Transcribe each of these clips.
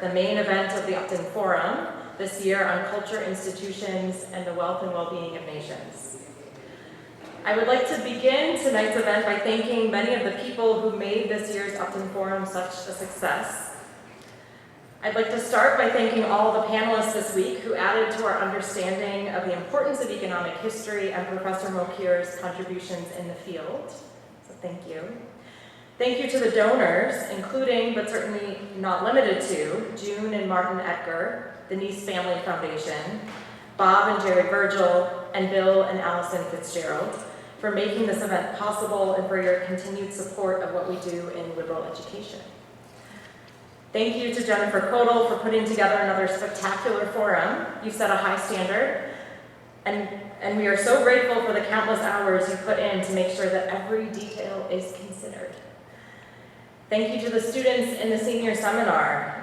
the main event of the Upton Forum this year on culture, institutions, and the wealth and well-being of nations. I would like to begin tonight's event by thanking many of the people who made this year's Upton Forum such a success. I'd like to start by thanking all the panelists this week who added to our understanding of the importance of economic history and Professor Mokyr's contributions in the field. So thank you. Thank you to the donors, including, but certainly not limited to, June and Martin Edgar, the Nice Family Foundation, Bob and Jerry Virgil, and Bill and Allison Fitzgerald, for making this event possible and for your continued support of what we do in liberal education. Thank you to Jennifer Kodal for putting together another spectacular forum. You set a high standard, and we are so grateful for the countless hours you put in to make sure that every detail is considered. Thank you to the students in the senior seminar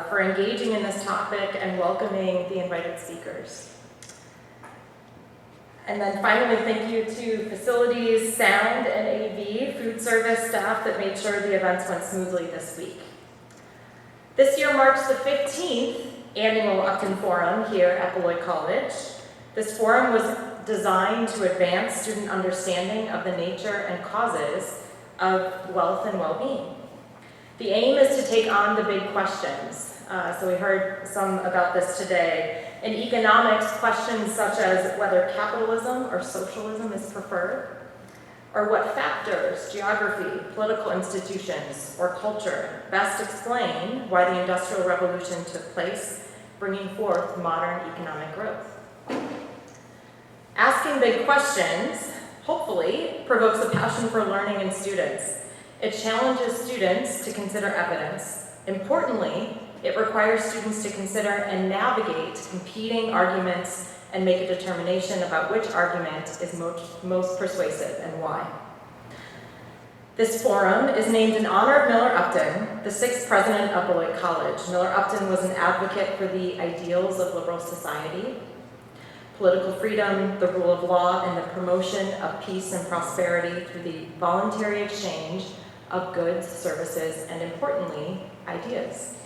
for engaging in this topic and welcoming the invited speakers. And then finally, thank you to facilities, sound, and AV, food service staff that made sure the events went smoothly this week. This year marks the 15th annual Upton Forum here at Beloit College. This forum was designed to advance student understanding of the nature and causes of wealth and well-being. The aim is to take on the big questions. So we heard some about this today. In economics, questions such as whether capitalism or socialism is preferred, or what factors, geography, political institutions, or culture best explain why the Industrial Revolution took place, bringing forth modern economic growth. Asking big questions, hopefully, provokes a passion for learning in students. It challenges students to consider evidence. Importantly, it requires students to consider and navigate competing arguments and make a determination about which argument is most persuasive and why. This forum is named in honor of Miller Upton, the 6th president of Beloit College. Miller Upton was an advocate for the ideals of liberal society, political freedom, the rule of law, and the promotion of peace and prosperity through the voluntary exchange of goods, services, and importantly, ideas.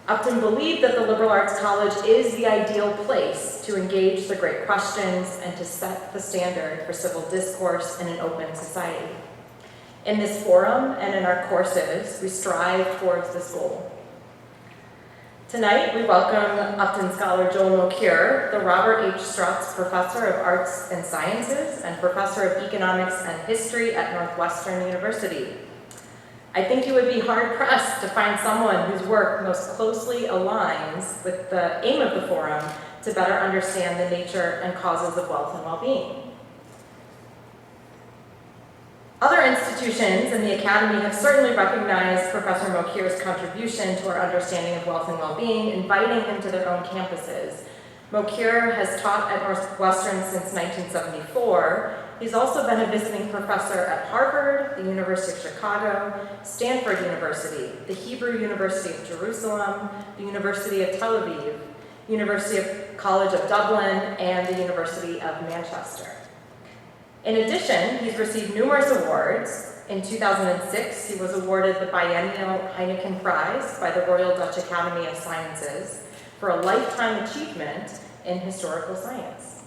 Upton believed that the liberal arts college is the ideal place to engage the great questions and to set the standard for civil discourse in an open society. In this forum and in our courses, we strive towards this goal. Tonight, we welcome Upton Scholar Joel Mokyr, the Robert H. Strotz Professor of Arts and Sciences and Professor of Economics and History at Northwestern University. I think you would be hard-pressed to find someone whose work most closely aligns with the aim of the forum to better understand the nature and causes of wealth and well-being. Other institutions in the Academy have certainly recognized Professor Mokyr's contribution to our understanding of wealth and well-being, inviting him to their own campuses. Mokyr has taught at Northwestern since 1974. He's also been a visiting professor at Harvard, the University of Chicago, Stanford University, the Hebrew University of Jerusalem, the University of Tel Aviv, College of Dublin, and the University of Manchester. In addition, he's received numerous awards. In 2006, he was awarded the biennial Heineken Prize by the Royal Dutch Academy of Sciences for a lifetime achievement in historical science.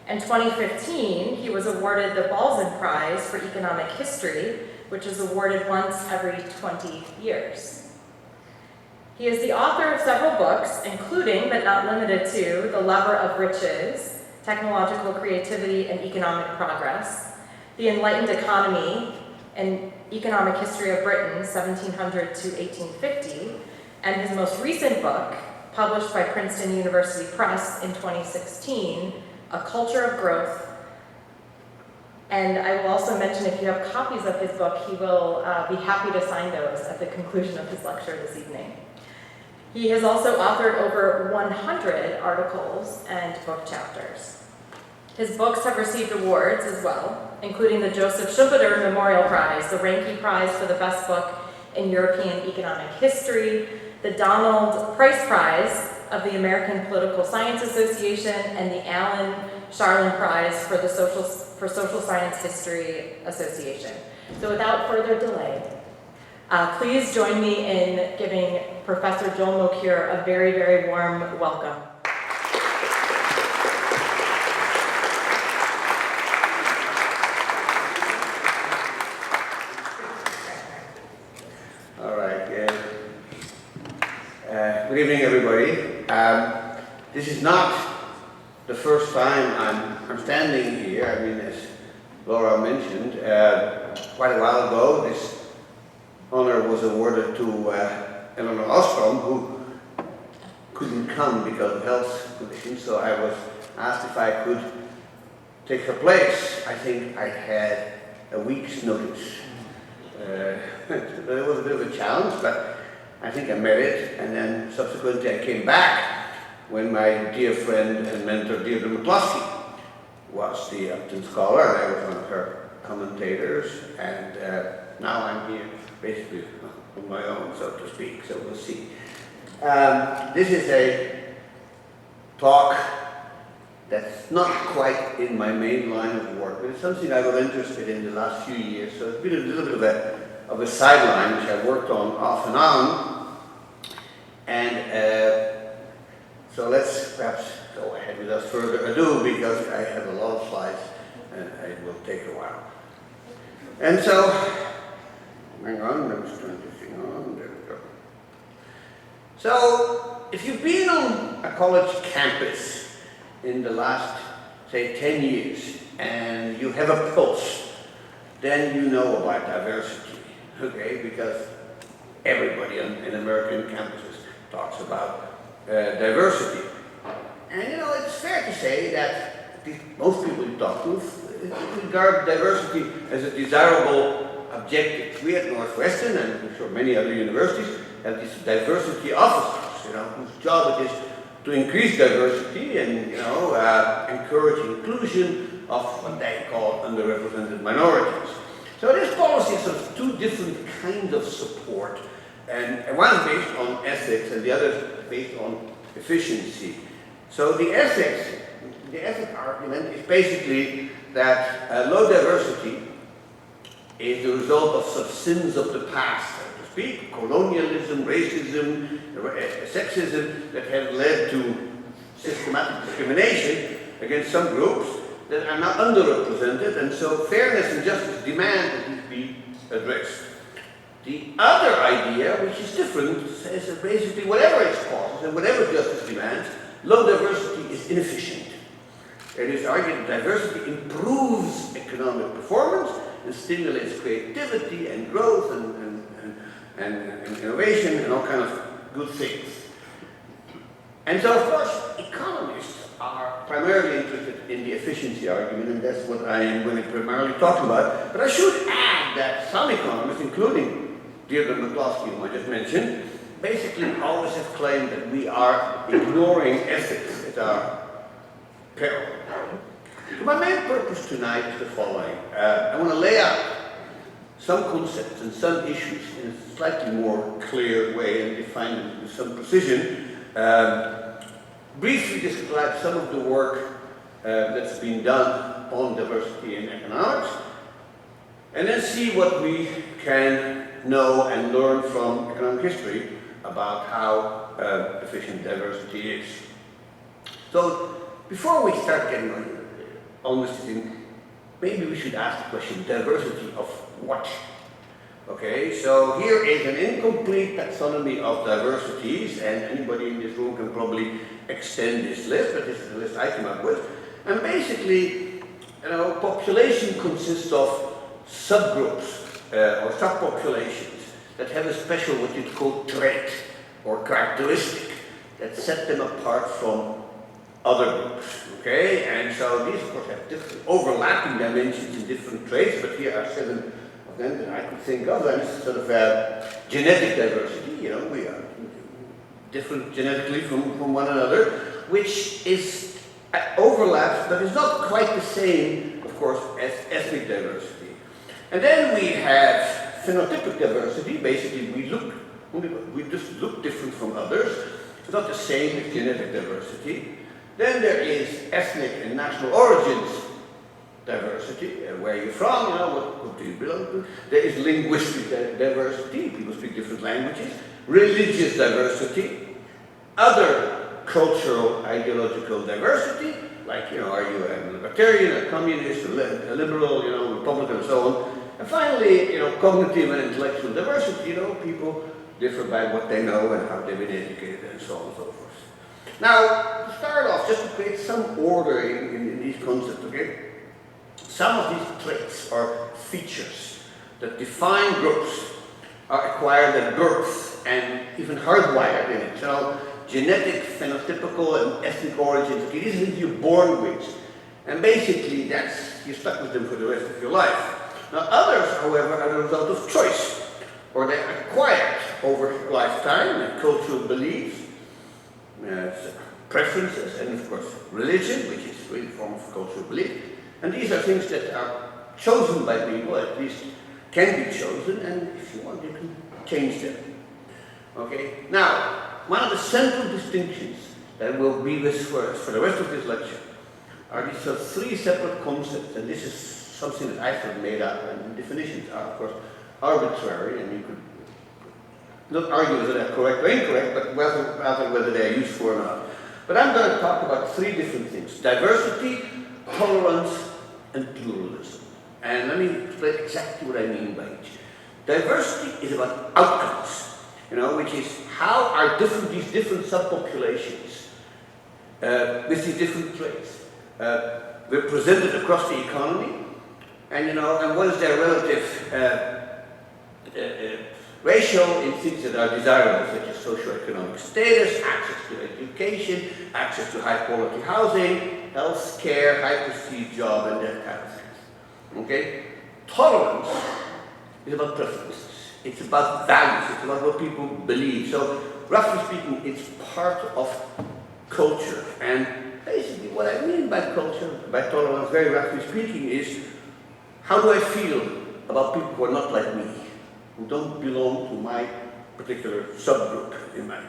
In 2015, he was awarded the Balzan Prize for Economic History, which is awarded once every 20 years. He is the author of several books, including, but not limited to, The Lever of Riches, Technological Creativity and Economic Progress, The Enlightened Economy and Economic History of Britain, 1700 to 1850, and his most recent book, published by Princeton University Press in 2016, A Culture of Growth. And I will also mention, if you have copies of his book, he will be happy to sign those at the conclusion of his lecture this evening. He has also authored over 100 articles and book chapters. His books have received awards as well, including the Joseph Schumpeter Memorial Prize, the Ranke Prize for the best book in European economic history, the Donald Price Prize of the American Political Science Association, and the Alan Sharlin Prize for the Social Science History Association. So without further delay, please join me in giving Professor Joel Mokyr a very, very warm welcome. All right. Good evening, everybody. This is not the first time I'm standing here. I mean, as Laura mentioned, quite a while ago, this honor was awarded to Eleanor Ostrom, who couldn't come because of health conditions, so I was asked if I could take her place. I think I had a week's notice. It was a bit of a challenge, but I think I met it, and then subsequently I came back when my dear friend and mentor, Edgar was the Upton Scholar, and I was one of her commentators, and now I'm here basically on my own, so to speak, so we'll see. This is a talk that's not quite in my main line of work, but it's something I got interested in the last few years, so it's been a little bit of a sideline which I worked on off and on, and so let's perhaps go ahead without further ado, because I have a lot of slides and it will take a while. And so, hang on, I was trying to think on, there we go. So, if you've been on a college campus in the last, say, 10 years, and you have a pulse, then you know about diversity, okay? Because everybody in American campuses talks about diversity. And you know, it's fair to say that most people you talk to regard diversity as a desirable objective. We at Northwestern, and I'm sure many other universities, have these diversity officers, you know, whose job it is to increase diversity and, you know, encourage inclusion of what they call underrepresented minorities. So this policy is of two different kinds of support, and one is based on ethics and the other is based on efficiency. So the ethic argument is basically that low diversity is the result of such sins of the past, so to speak, colonialism, racism, sexism, that have led to systematic discrimination against some groups that are now underrepresented, and so fairness and justice demand that these be addressed. The other idea, which is different, says that basically whatever its causes and whatever justice demands, low diversity is inefficient. It is argued that diversity improves economic performance and stimulates creativity and growth and innovation and all kinds of good things. And so, of course, economists are primarily interested in the efficiency argument, and that's what I am going to primarily talk about. But I should add that some economists, including Edgar, whom I just mentioned, basically always have claimed that we are ignoring ethics at our peril. So my main purpose tonight is the following. I want to lay out some concepts and some issues in a slightly more clear way and define them with some precision. Briefly describe some of the work that's been done on diversity in economics, and then see what we can know and learn from economic history about how efficient diversity is. So, before we start getting on this thing, maybe we should ask the question, diversity of what? Okay, so here is an incomplete taxonomy of diversities, and anybody in this room can probably extend this list, but this is the list I came up with. And basically, you know, population consists of subgroups or subpopulations that have a special, what you'd call, trait or characteristic that set them apart from other groups, okay? And so these, of course, have different overlapping dimensions in different traits, but here are 7 of them that I could think of, and it's sort of genetic diversity, you know, we are different genetically from one another, which is overlaps, but is not quite the same, of course, as ethnic diversity. And then we have phenotypic diversity. Basically, we just look different from others. It's not the same as genetic diversity. Then there is ethnic and national origins diversity, where you're from, you know, what do you belong to. There is linguistic diversity, people speak different languages. religious diversity, other cultural ideological diversity, like, are you a libertarian, a communist, a liberal, Republican, and so on. And finally, cognitive and intellectual diversity, people differ by what they know and how they've been educated and so on and so forth. Now, to start off, just to create some order in these concepts, okay? Some of these traits or features that define groups are acquired at birth and even hardwired in it. Genetic, phenotypical, and ethnic origins. Okay, these are things you're born with. And basically, you're stuck with them for the rest of your life. Now, others, however, are the result of choice, or they're acquired over lifetime and cultural beliefs, preferences, and of course, religion, which is really a form of cultural belief. And these are things that are chosen by people, at least can be chosen, and if you want, you can change them. Okay? Now, one of the central distinctions that will be with us for the rest of this lecture are these three separate concepts, and this is something that I have made up, and the definitions are, of course, arbitrary, and you could not argue whether they're correct or incorrect, but rather whether they're useful or not. But I'm going to talk about three different things: diversity, tolerance, and pluralism. And let me explain exactly what I mean by each. Diversity is about outcomes, which is how are these different subpopulations with these different traits represented across the economy, and what is their relative ratio in things that are desirable, such as socioeconomic status, access to education, access to high-quality housing, health care, high-prestige job, and that kind of thing. Okay? Tolerance is about preferences. It's about values. It's about what people believe. So, roughly speaking, it's part of culture. And basically, what I mean by culture, by tolerance, very roughly speaking, is how do I feel about people who are not like me, who don't belong to my particular subgroup in mind.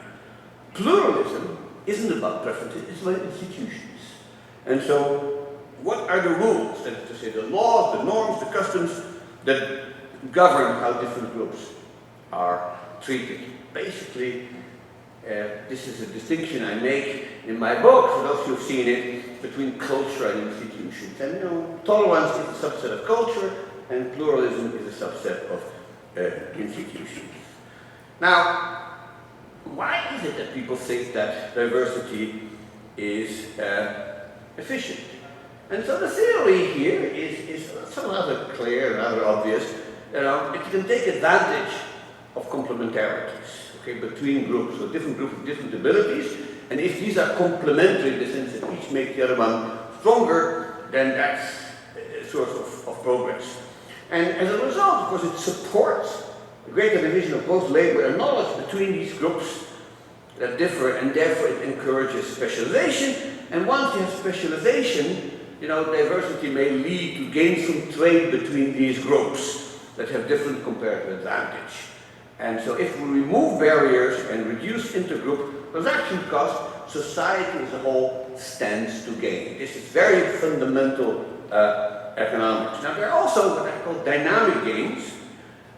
Pluralism isn't about preferences, it's about institutions. And so, what are the rules, that is to say, the laws, the norms, the customs that govern how different groups are treated? Basically, this is a distinction I make in my book, for those who have seen it, between culture and institutions. And tolerance is a subset of culture, and pluralism is a subset of institutions. Now, why is it that people think that diversity is efficient? And so the theory here is rather clear, rather obvious. If you can take advantage of complementarities, okay, between groups, so different groups with different abilities, and if these are complementary in the sense that each make the other one stronger, then that's a source of progress. And as a result, of course, it supports a greater division of both labor and knowledge between these groups that differ, and therefore it encourages specialization. And once you have specialization, diversity may lead to gainful trade between these groups that have different comparative advantage. And so if we remove barriers and reduce intergroup transaction costs, society as a whole stands to gain. This is very fundamental economics. Now, there are also what I call dynamic gains,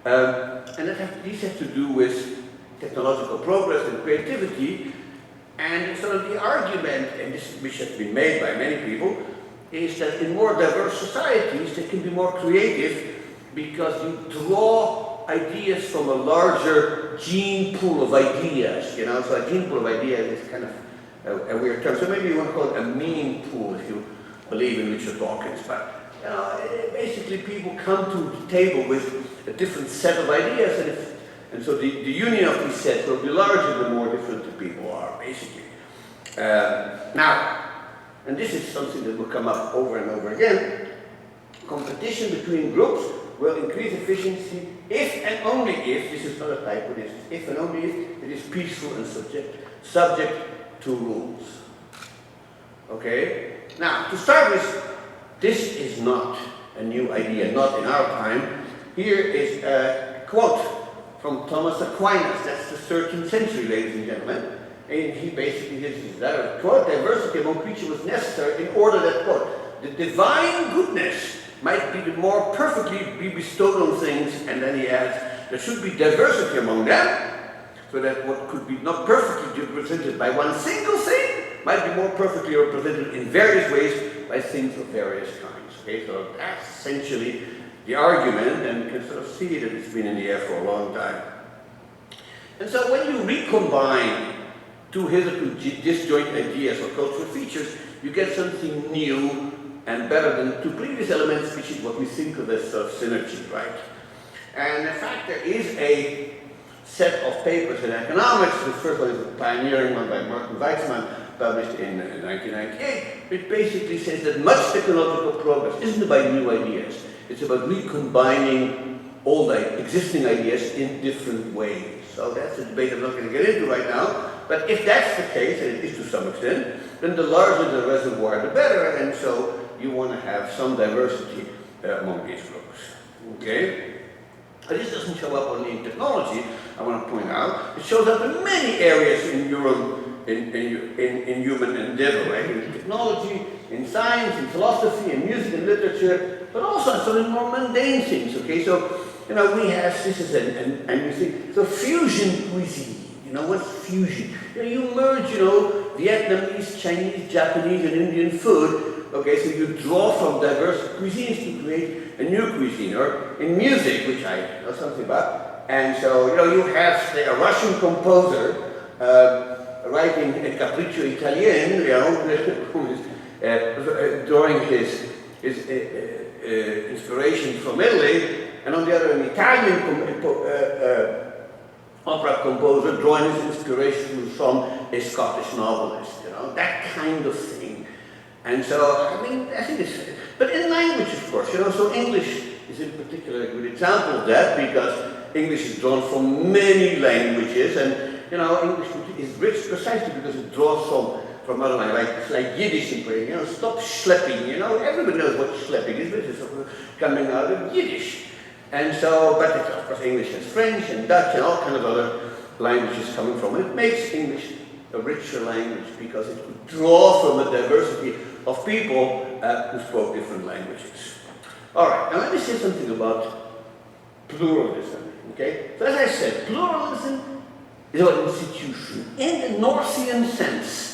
and these have to do with technological progress and creativity. And so the argument, and which has been made by many people, is that in more diverse societies they can be more creative because you draw ideas from a larger gene pool of ideas. So a gene pool of ideas is kind of a weird term. So maybe you want to call it a meme pool if you believe in Richard Dawkins. But basically people come to the table with a different set of ideas, and so the union of these sets will be larger the more different the people are, basically. Now, and this is something that will come up over and over again, competition between groups will increase efficiency if and only if, this is not a typo, this is if and only if it is peaceful and subject to rules. Okay? Now, to start with, this is not a new idea, not in our time. Here is a quote from Thomas Aquinas, that's the 13th century, ladies and gentlemen. And he basically gives that quote, diversity among creatures was necessary in order that, quote, the divine goodness might be the more perfectly be bestowed on things, and then he adds, there should be diversity among them, So that what could be not perfectly represented by one single thing might be more perfectly represented in various ways by things of various kinds. Okay, so that's essentially the argument, and you can sort of see that it's been in the air for a long time. And so when you recombine two hitherto disjoint ideas or cultural features, you get something new and better than two previous elements, which is what we think of as sort of synergy, right? And in fact, there is a set of papers in economics. The first one is a pioneering one by Martin Weitzman, published in 1998, which basically says that much technological progress isn't about new ideas. It's about recombining all the existing ideas in different ways. So that's a debate I'm not going to get into right now. But if that's the case, and it is to some extent, then the larger the reservoir, the better. And so you want to have some diversity among these groups. Okay? But this doesn't show up only in technology, I want to point out. It shows up in many areas in human endeavor, right? In technology, in science, in philosophy, in music, and literature, but also some in more mundane things, okay? So, you know, we have, this is and you think, so fusion cuisine, you know, what's fusion? You know, you merge, you know, Vietnamese, Chinese, Japanese, and Indian food, okay? So you draw from diverse cuisines to create a new cuisine, or in music, which I know something about, and so, you know, you have, say, a Russian composer writing a Capriccio Italien, you know, drawing his inspiration from Italy, and on the other, an Italian opera composer drawing his inspiration from a Scottish novelist, you know, that kind of thing. And so, I mean, I think it's, but in language, of course, you know, so English is in particular a good example of that, because English is drawn from many languages, and, you know, English is rich precisely because it draws from other languages, like Yiddish in Ukraine, you know, stop schlepping, you know, everybody knows what schlepping is, but it's coming out of Yiddish. And so, but it's, of course, English has French and Dutch and all kinds of other languages coming from it. It makes English a richer language because it could draw from a diversity of people who spoke different languages. All right, now let me say something about pluralism, okay? So as I said, pluralism is about institution in the Northian sense,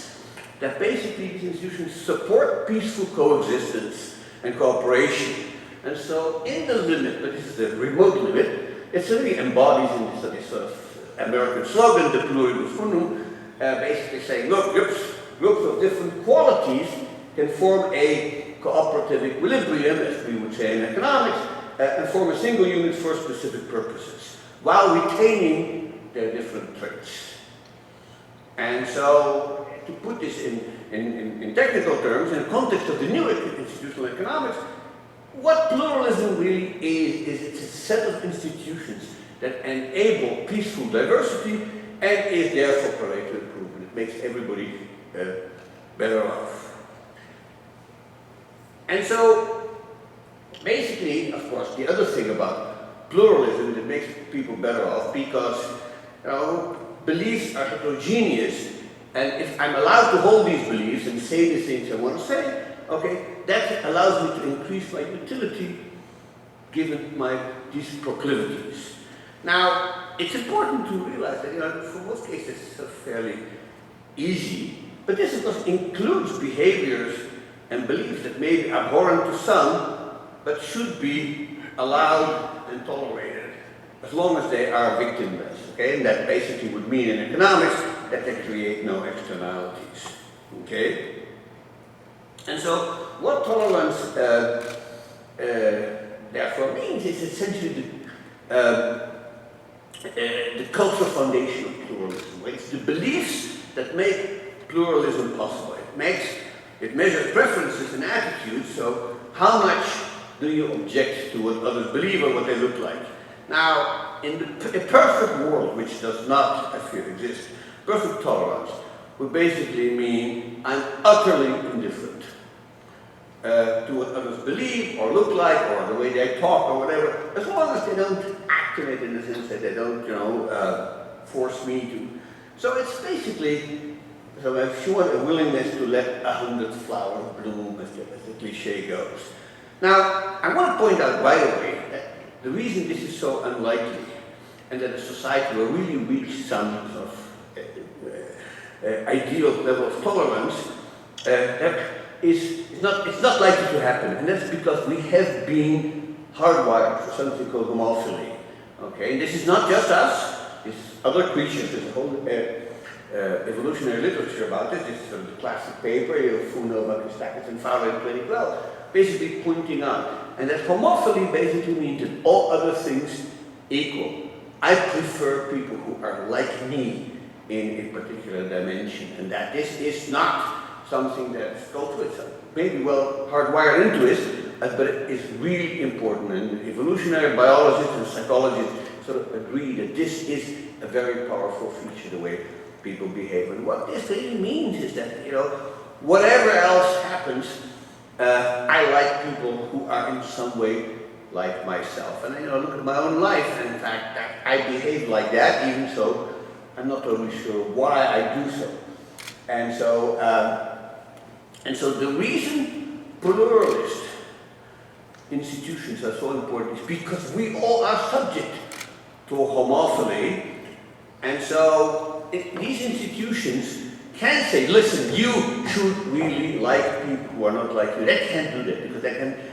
that basically these institutions support peaceful coexistence and cooperation. And so in the limit, but this is the remote limit, it certainly embodies in this sort of American slogan, de pluribus unum, basically saying, look, groups of different qualities can form a cooperative equilibrium, as we would say in economics, and form a single unit for specific purposes, while retaining their different traits. And so, to put this in technical terms, in the context of the new institutional economics, what pluralism really is it's a set of institutions that enable peaceful diversity and is therefore Pareto improvement. It makes everybody better off. And so, basically, of course, the other thing about pluralism that makes people better off, because, you know, beliefs are heterogeneous, and if I'm allowed to hold these beliefs and say the things I want to say, okay, that allows me to increase my utility given these proclivities. Now, it's important to realize that, you know, for most cases it's fairly easy, but this of course includes behaviors and beliefs that may be abhorrent to some, but should be allowed and tolerated, as long as they are victimless, okay? And that basically would mean in economics that they create no externalities, okay? And so, what tolerance therefore means is essentially the cultural foundation of pluralism. It's the beliefs that make pluralism possible. It measures preferences and attitudes, so how much do you object to what others believe or what they look like? Now, in a perfect world, which does not, I fear, exist, perfect tolerance would basically mean I'm utterly indifferent to what others believe or look like or the way they talk or whatever, as long as they don't act in it in the sense that they don't, you know, force me to. So it's basically, so if you want a willingness to let 100 flowers bloom, as the cliche goes. Now, I want to point out right away that the reason this is so unlikely and that a society will really reach some sort of ideal level of tolerance, it's not likely to happen, and that's because we have been hardwired for something called homophily. Okay, and this is not just us; it's other creatures. There's a whole evolutionary literature about it. This is sort of the classic paper, Funo, Mokyr, and Fowler in 2012, basically pointing out, and that homophily basically means that all other things equal. I prefer people who are like me in a particular dimension, and that this is not something that's cultural. It's maybe well hardwired into it, but it is really important. And evolutionary biologists and psychologists sort of agree that this is a very powerful feature, the way people behave. And what this really means is that, you know, whatever else happens, I like people who are in some way like myself. And, you know, look at my own life, and in fact, I behave like that, even so I'm not totally sure why I do so. And so the reason pluralist institutions are so important is because we all are subject to homophily, and so these institutions can say, listen, you should really like people who are not like you. They can't do that,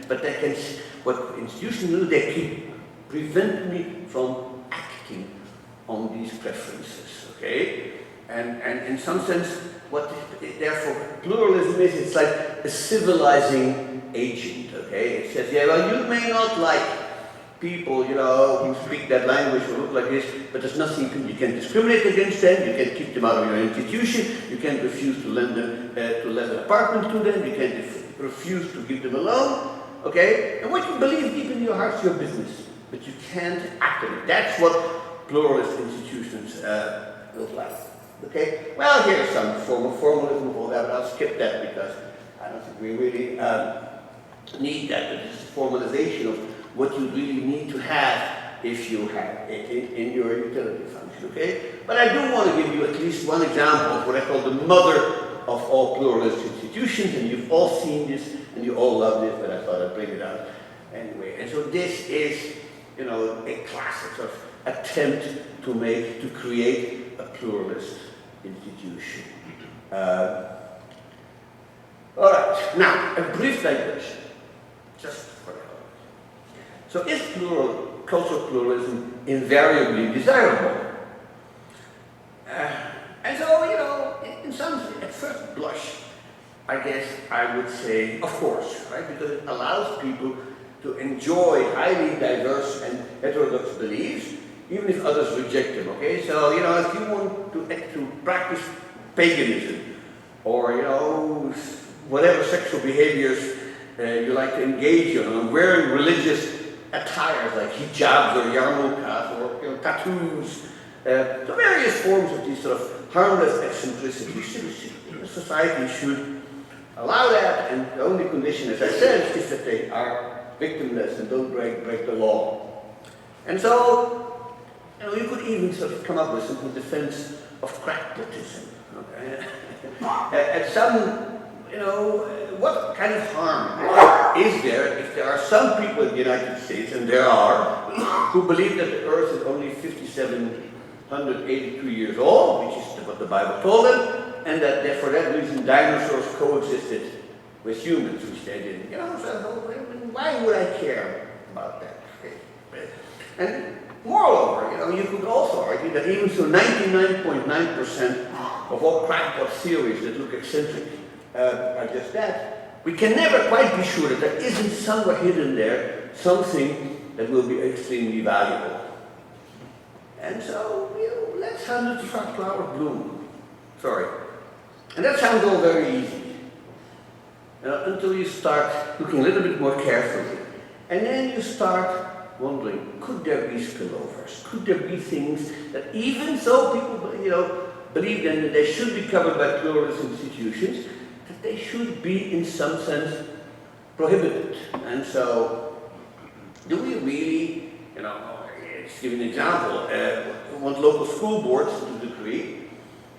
because what institutions do, they keep prevent me from acting on these preferences, okay? And in some sense, what therefore pluralism is, it's like a civilizing agent, okay? It says, yeah, well, you may not like people, you know, who speak that language or look like this, but there's nothing you can discriminate against them, you can keep them out of your institution, you can refuse to lend them, to lend an apartment to them, you can refuse to give them a loan, okay? And what you believe deep in your heart is your business, but you can't act on it. That's what pluralist institutions look like. Okay, well, here's some form of formalism of all that, but I'll skip that because I don't think we really need that. But it's a formalization of what you really need to have if you have in your utility function, okay? But I do want to give you at least one example of what I call the mother of all pluralist institutions, and you've all seen this, and you all love this, but I thought I'd bring it out anyway. And so this is, you know, a classic sort of attempt to create a pluralist institution. All right, now a brief digression, just for that. So is cultural pluralism invariably desirable? And so, you know, in some, at first blush, I guess I would say, of course, right? Because it allows people to enjoy highly diverse and heterodox beliefs, even if others reject them, okay? So, you know, if you want to practice paganism, or, you know, whatever sexual behaviors you like to engage in, or wearing religious attires like hijabs or yarmulkes, or, you know, tattoos, so various forms of these sort of harmless eccentricities, society should allow that, and the only condition, as I said, is that they are victimless and don't break the law. And so, you know, you could even sort of come up with some defense of crackpotism. Okay? At some, you know, what kind of harm is there if there are some people in the United States, and there are, who believe that the Earth is only 5,783 years old, which is what the Bible told them, and that for that reason dinosaurs coexisted with humans, which they didn't. You know, so why would I care about that? And moreover, you know, you could also argue that even so 99.9% of all crackpot theories that look eccentric are just that, we can never quite be sure that there isn't somewhere hidden there something that will be extremely valuable. And so, you know, let's have the flower bloom. Sorry. And that sounds all very easy. Until you start looking a little bit more carefully. And then you start wondering, could there be spillovers? Could there be things that even though people, you know, believe then that they should be covered by pluralist institutions, that they should be in some sense prohibited? And so, do we really, you know, let's give an example, want local school boards to decree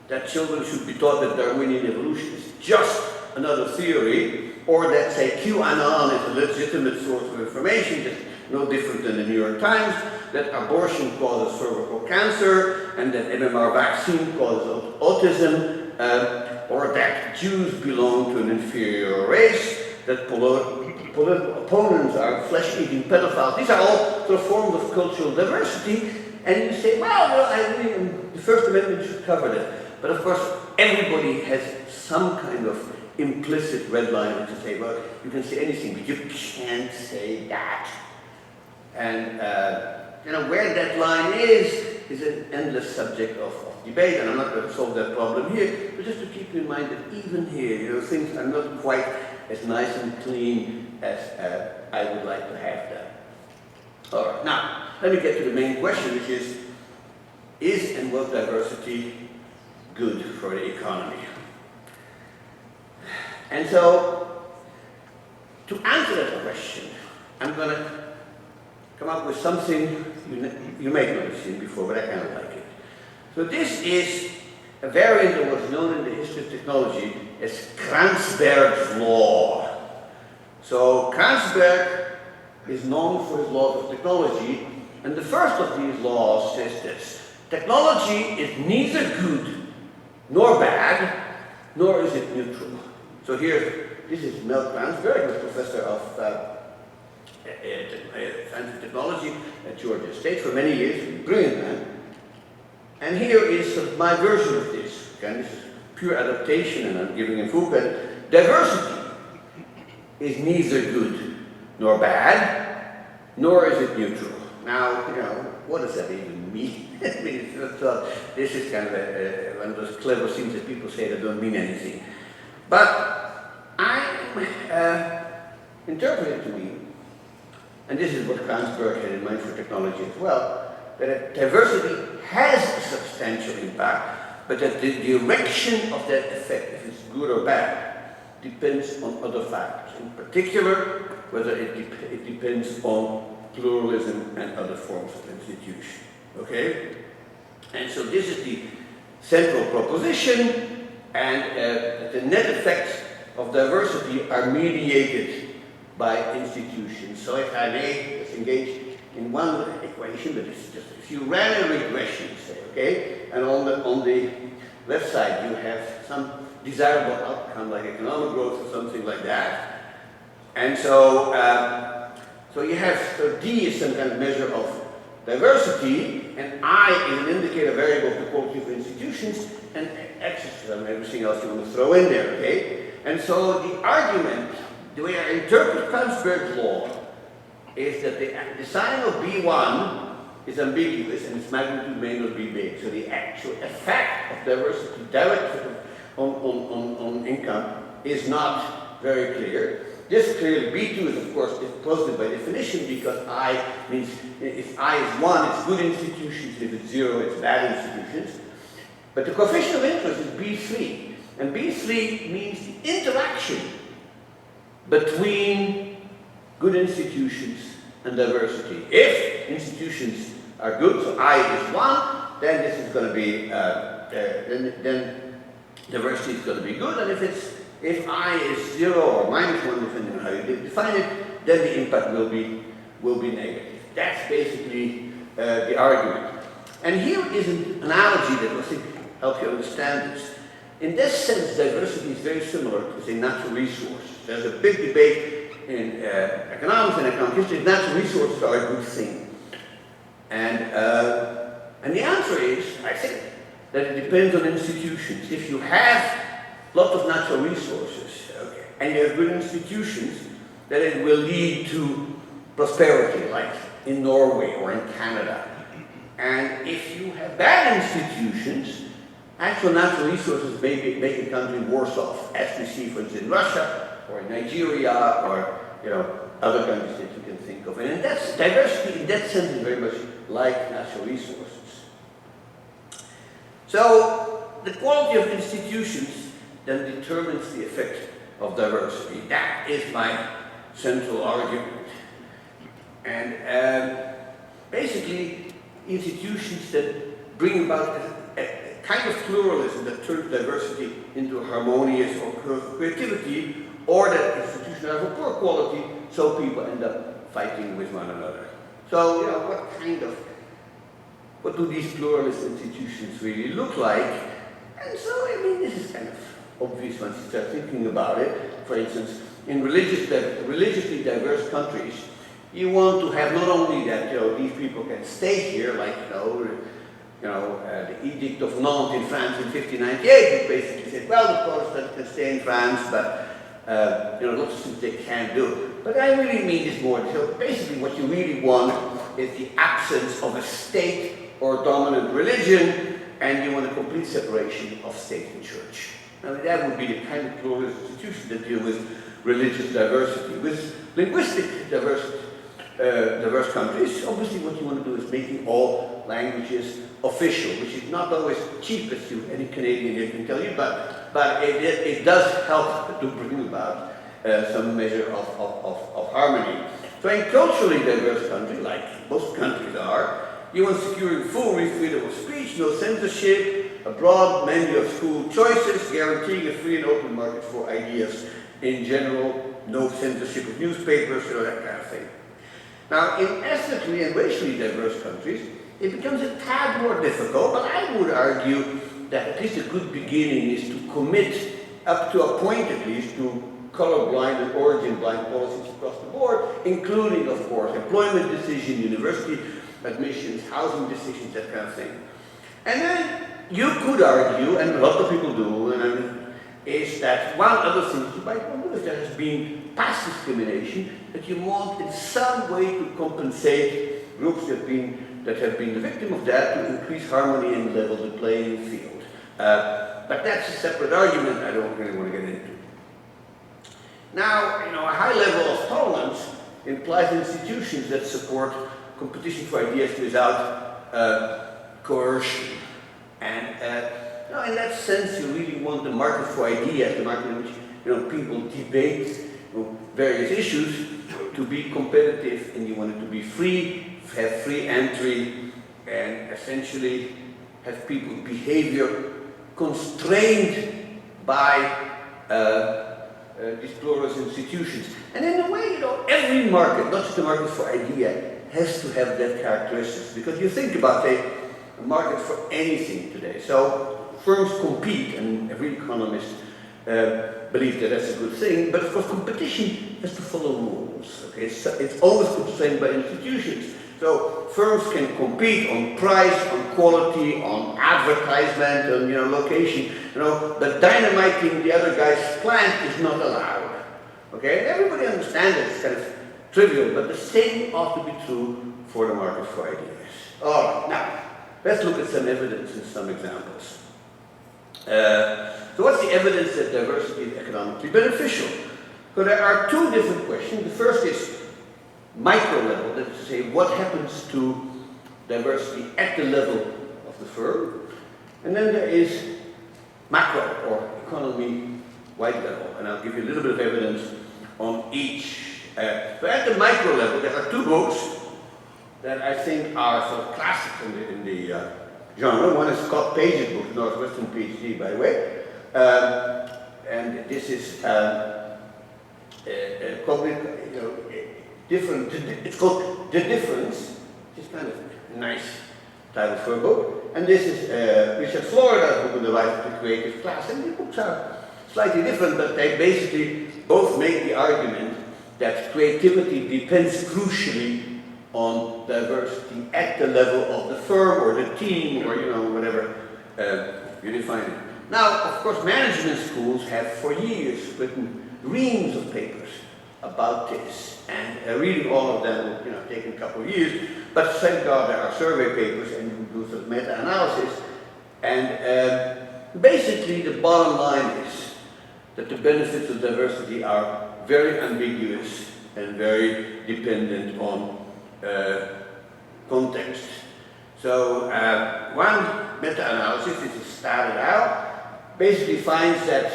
that children should be taught that Darwinian evolution is just another theory, or that, say, QAnon is a legitimate source of information, just no different than the New York Times, that abortion causes cervical cancer, and that MMR vaccine causes autism, or that Jews belong to an inferior race, that political opponents are flesh-eating pedophiles. These are all sort of forms of cultural diversity, and you say, well, the First Amendment should cover that. But of course, everybody has some kind of implicit red line to say, well, you can say anything, but you can't say that. And where that line is an endless subject of debate, and I'm not going to solve that problem here, but just to keep in mind that even here, things are not quite as nice and clean as I would like to have them. All right, now, let me get to the main question, which is and was diversity good for the economy? And so, to answer that question, I'm going to come up with something you may not have seen before, but I kind of like it. So this is a variant of what's known in the history of technology as Kranzberg's law. So Kranzberg is known for his laws of technology, and the first of these laws says this: technology is neither good nor bad, nor is it neutral. So here, this is Mel Kranzberg, who's professor of science and technology at Georgia State for many years, a brilliant man. And here is my version of this. Again, this is pure adaptation, and I'm giving a full credit. Diversity is neither good nor bad, nor is it neutral. Now, what does that even mean? I mean, this is kind of one of those clever things that people say that don't mean anything. But I interpret it to mean, and this is what Kranzberg had in mind for technology as well, that diversity has a substantial impact, but that the direction of that effect, if it's good or bad, depends on other factors. In particular, whether it depends on pluralism and other forms of institution. Okay? And so this is the central proposition, and the net effects of diversity are mediated by institutions. So if I may, let's engage in one equation, but it's just if you ran a regression, say, okay, and on the left side you have some desirable outcome like economic growth or something like that, and so you have, so D is some kind of measure of diversity, and I is an indicator variable of the quality of institutions, and X is everything else you want to throw in there, okay? And so the argument, the way I interpret Kranzberg's law, is that the sign of B1 is ambiguous and its magnitude may not be big. So the actual effect of diversity direct on income is not very clear. This clearly, B2 is of course positive by definition, because I means if I is 1, it's good institutions, if it's 0, it's bad institutions. But the coefficient of interest is B3, and B3 means the interaction between good institutions and diversity. If institutions are good, so I is 1, then this is going to be, then diversity is going to be good, and if I is 0 or minus 1, depending on how you define it, then the impact will be negative. That's basically the argument. And here is an analogy that I think help you understand this. In this sense, diversity is very similar to, say, natural resources. There's a big debate in economics and economic history. Natural resources are a good thing. And the answer is, I think, that it depends on institutions. If you have lots of natural resources, okay, and you have good institutions, then it will lead to prosperity, like in Norway or in Canada. And if you have bad institutions, actual natural resources may make a country worse off, as we see, for instance, in Russia or in Nigeria or other countries that you can think of. And that's diversity in that sense is very much like natural resources. So the quality of institutions then determines the effect of diversity. That is my central argument. And basically, institutions that bring about a kind of pluralism that turns diversity into harmonious or creativity, or that institutions they are of poor quality, so people end up fighting with one another. So, what do these pluralist institutions really look like? And so, this is kind of obvious once you start thinking about it. For instance, in religiously diverse countries, you want to have not only that, these people can stay here, like, the Edict of Nantes in France in 1598, which basically said, well, the Protestants can stay in France, but, lots of things they can't do. But I really mean this more. So basically what you really want is the absence of a state or dominant religion, and you want a complete separation of state and church. Now that would be the kind of pluralist institution that deal with religious diversity. With linguistic diverse countries, obviously what you want to do is making all languages official, which is not always cheap, as any Canadian here can tell you, but it does help to bring about some measure of harmony. So in culturally diverse countries, like most countries are, you want securing full freedom of speech, no censorship, a broad menu of school choices, guaranteeing a free and open market for ideas in general, no censorship of newspapers, that kind of thing. Now, in ethnically and racially diverse countries, it becomes a tad more difficult, but I would argue that at least a good beginning is to commit, up to a point at least, to color-blind and origin-blind policies across the board, including, of course, employment decisions, university admissions, housing decisions, that kind of thing. And then you could argue, and a lot of people do, is that one other thing you might want to do is there has been past discrimination that you want in some way to compensate groups that have been the victim of that, to increase harmony and level the playing field. But that's a separate argument I don't really want to get into. Now, a high level of tolerance implies institutions that support competition for ideas without coercion. And in that sense, you really want the market for ideas, the market in which people debate various issues, to be competitive, and you want it to be free, have free entry, and essentially have people's behavior constrained by these pluralist institutions. And in a way, every market, not just the market for idea, has to have that characteristics. Because you think about a market for anything today. So firms compete, and every economist believes that that's a good thing, but of course competition has to follow rules. Okay? It's always constrained by institutions. So firms can compete on price, on quality, on advertisement, on location, but dynamiting the other guy's plant is not allowed. Okay? And everybody understands that it's kind of trivial, but the same ought to be true for the market for ideas. All right, now let's look at some evidence and some examples. So what's the evidence that diversity is economically beneficial? So there are two different questions. The first is micro level, that is to say, what happens to diversity at the level of the firm? And then there is macro, or economy-wide level, and I'll give you a little bit of evidence on each. So at the micro level, there are two books that I think are sort of classic in the genre. One is Scott Page's book, Northwestern PhD, by the way, and this is different. It's called The Difference, which is kind of a nice title for a book. And this is Richard Florida's book on the life of the creative class. And the books are slightly different, but they basically both make the argument that creativity depends crucially on diversity at the level of the firm or the team or whatever you define it. Now, of course, management schools have for years written reams of papers about this, and reading all of them will take a couple of years, but thank God there are survey papers and you do some meta-analysis, and basically the bottom line is that the benefits of diversity are very ambiguous and very dependent on context. So one meta-analysis, this is started out, basically finds that,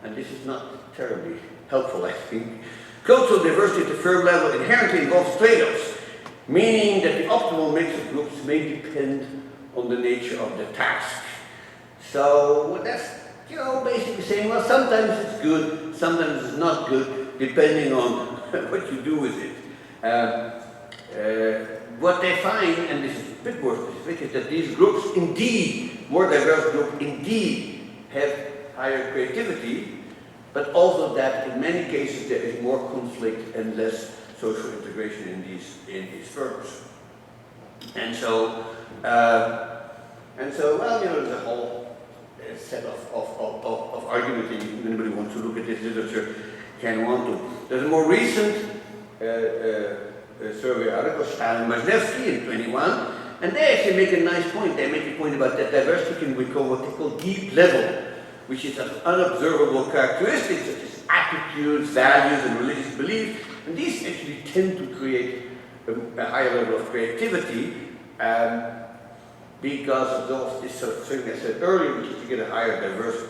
and this is not terribly helpful I think, cultural diversity at the firm level inherently involves trade-offs, meaning that the optimal mix of groups may depend on the nature of the task. So that's you know, basically saying, well, sometimes it's good, sometimes it's not good, depending on what you do with it. What they find, and this is a bit more specific, is that these groups indeed, more diverse groups indeed have higher creativity, but also that in many cases there is more conflict and less social integration in these firms. And so, well, you know, there's a whole set of arguments, and anybody wants to look at this literature can want to. There's a more recent survey article, Stan and Majnevsky in 21, and they actually make a nice point. They make a point about that diversity can be called what they call deep level, which is of unobservable characteristics such as attitudes, values, and religious beliefs, and these actually tend to create a higher level of creativity because of this sort of thing I said earlier, which is to get a higher diverse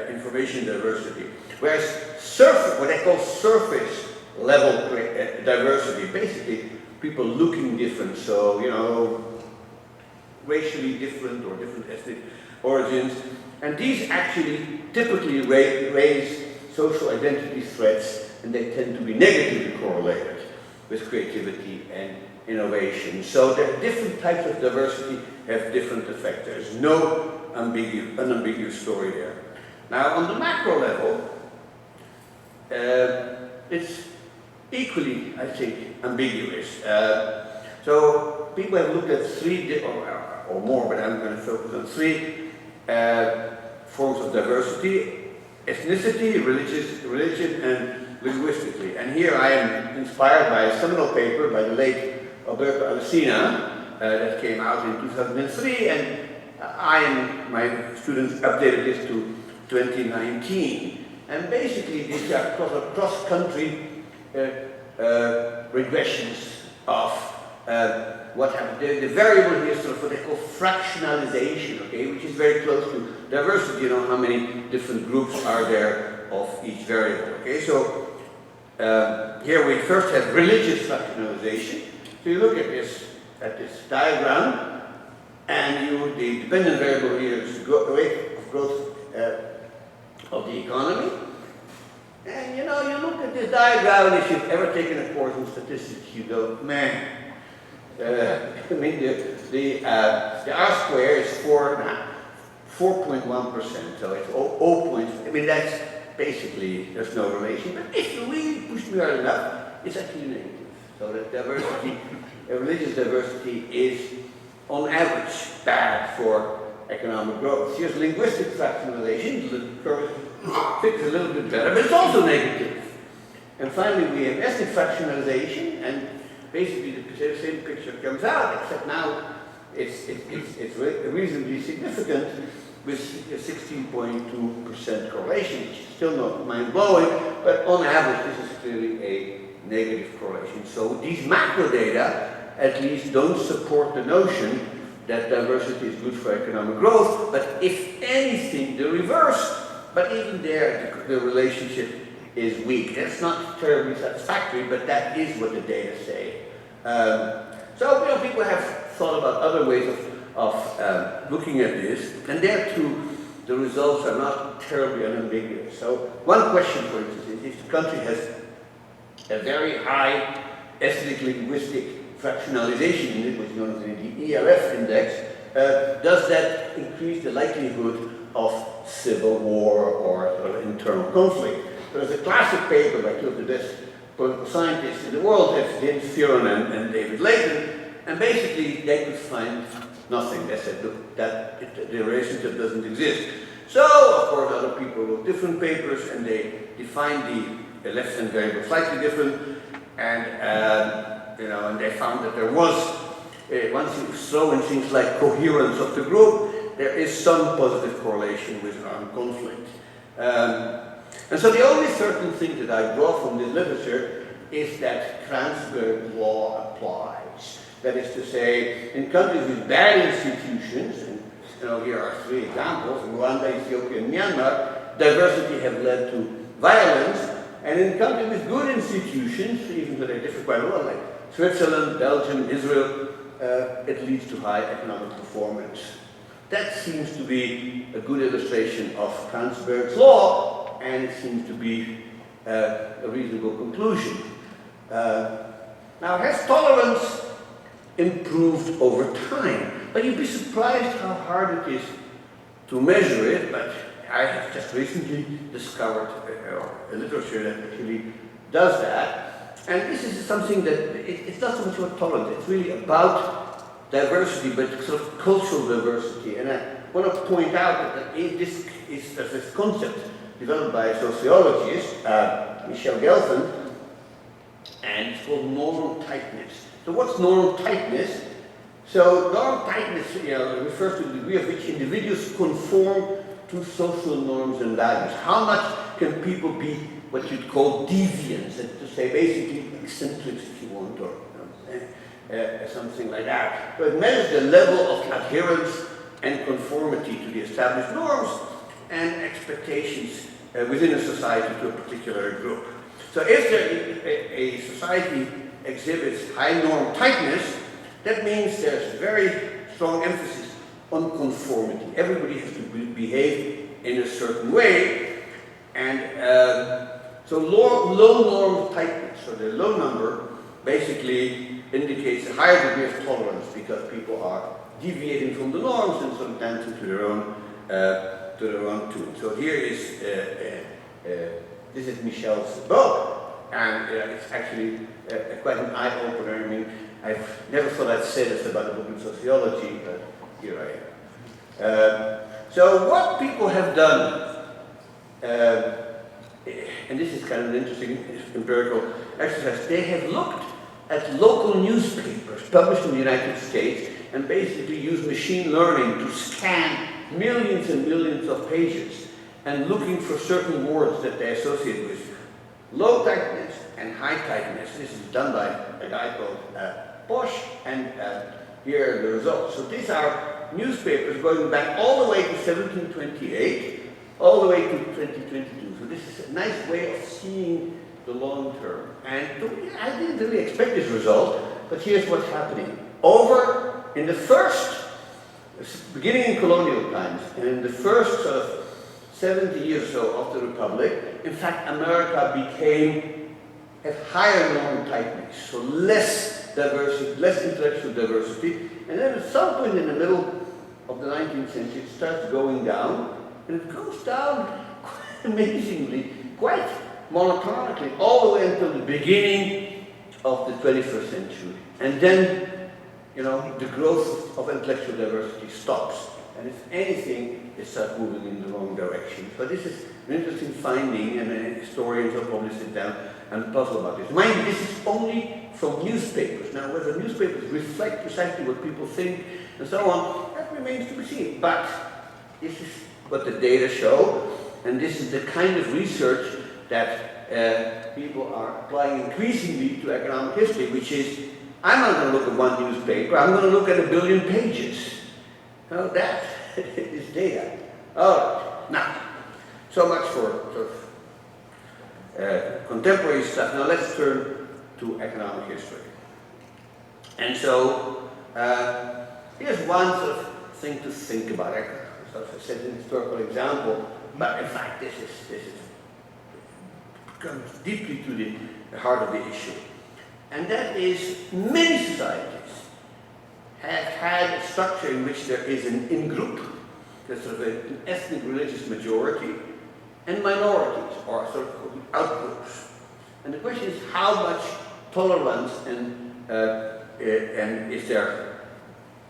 information diversity. Whereas what they call surface level diversity, basically people looking different, so, you know, racially different or different ethnic origins, and these actually typically raise social identity threats, and they tend to be negatively correlated with creativity and innovation. So the different types of diversity have different effects. There's no unambiguous story there. Now on the macro level, it's equally, I think, ambiguous. So people have looked at three, or more, but I'm going to focus on three forms of diversity: ethnicity, religion, and linguistically. And here I am inspired by a seminal paper by the late Alberto Alesina that came out in 2003, and I and my students updated this to 2019. And basically these are cross-country regressions of what happened. The variable here is sort of what they call fractionalization, okay, which is very close to diversity. You know how many different groups are there of each variable, okay? So here we first have religious fractionalization. So you look at this diagram, and the dependent variable here is the rate of growth of the economy. And you know, you look at this diagram, and if you've ever taken a course in statistics, you go, man. I mean, the R square is 4.1%, so it's 0. I mean, that's basically, there's no relation. But if you really push me hard enough, it's actually negative. So that diversity, religious diversity is, on average, bad for economic growth. Here's linguistic fractionalization. The curve fits a little bit better, but it's also negative. And finally, we have ethnic fractionalization, and basically the same picture comes out, except now it's reasonably significant with a 16.2% correlation, which is still not mind-blowing, but on average this is clearly a negative correlation. So these macro data at least don't support the notion that diversity is good for economic growth, but if anything, the reverse. But even there, the relationship is weak. That's not terribly satisfactory, but that is what the data say. So, you know, people have thought about other ways of looking at this, and there too, the results are not terribly unambiguous. So, one question, for instance, is if the country has a very high ethnic linguistic fractionalization in it, which is known as the ELF index, does that increase the likelihood of civil war or sort of internal conflict? There's a classic paper by two of the best political scientists in the world, that's James Fearon and David Layton, and basically they could find nothing. They said, look, that the relationship doesn't exist. So, of course, other people wrote different papers, and they defined the left-hand variable slightly different, and you know, and they found that there was, once you throw in things like coherence of the group, there is some positive correlation with armed conflict. And so the only certain thing that I draw from this literature is that Kranzberg law applies. That is to say, in countries with bad institutions, and you know, here are three examples, Rwanda, Ethiopia, and Myanmar, diversity have led to violence, and in countries with good institutions, even though they differ quite a lot, like Switzerland, Belgium, Israel, it leads to high economic performance. That seems to be a good illustration of Kant's law, and it seems to be a reasonable conclusion. Now, has tolerance improved over time? But you'd be surprised how hard it is to measure it, but I have just recently discovered a literature that actually does that. And this is something that, it's not so much about tolerance, it's really about diversity, but sort of cultural diversity. And I want to point out that this is this concept developed by a sociologist, Michel Gelfand, and it's called norm tightness. So what's norm tightness? So norm tightness refers to the degree of which individuals conform to social norms and values. How much can people be what you'd call deviants, and to say basically eccentrics if you want, or something like that. So it measures the level of adherence and conformity to the established norms and expectations within a society to a particular group. So if a society exhibits high norm tightness, that means there's very strong emphasis on conformity. Everybody has to behave in a certain way, and so low norm tightness, so the low number, basically indicates a higher degree of tolerance because people are deviating from the norms and sort of dancing to their own tune. So here is this is Michel's book, and it's actually quite an eye-opener. I mean, I've never thought I'd say this about a book in sociology, but here I am. So what people have done, and this is kind of an interesting empirical exercise, they have looked at local newspapers published in the United States and basically used machine learning to scan millions and millions of pages and looking for certain words that they associate with low tightness and high tightness. This is done by a guy called Bosch, and here are the results. So these are newspapers going back all the way to 1728, all the way to 2022. So this is a nice way of seeing the long term. And I didn't really expect this result, but here's what's happening. In the first, beginning in colonial times, and in the first sort of 70 years or so of the Republic, in fact, America had higher norm tightness, so less diversity, less intellectual diversity, and then at some point in the middle of the 19th century, it starts going down, and it goes down quite amazingly, quite monotonically, all the way until the beginning of the 21st century. And then, the growth of intellectual diversity stops. And if anything, it starts moving in the wrong direction. So this is an interesting finding, and historians will probably sit down and puzzle about this. Mind you, this is only from newspapers. Now, whether newspapers reflect precisely what people think and so on, that remains to be seen. But this is what the data show, and this is the kind of research that people are applying increasingly to economic history, which is, I'm not going to look at one newspaper, I'm going to look at 1 billion pages. Now that is data. All right. Now, so much for sort of contemporary stuff. Now let's turn to economic history. And so here's one sort of thing to think about. I said an historical example, but in fact this comes deeply to the heart of the issue. And that is, many societies have had a structure in which there is an in-group, there's sort of an ethnic religious majority, and minorities, or sort of out-groups. And the question is how much tolerance and is their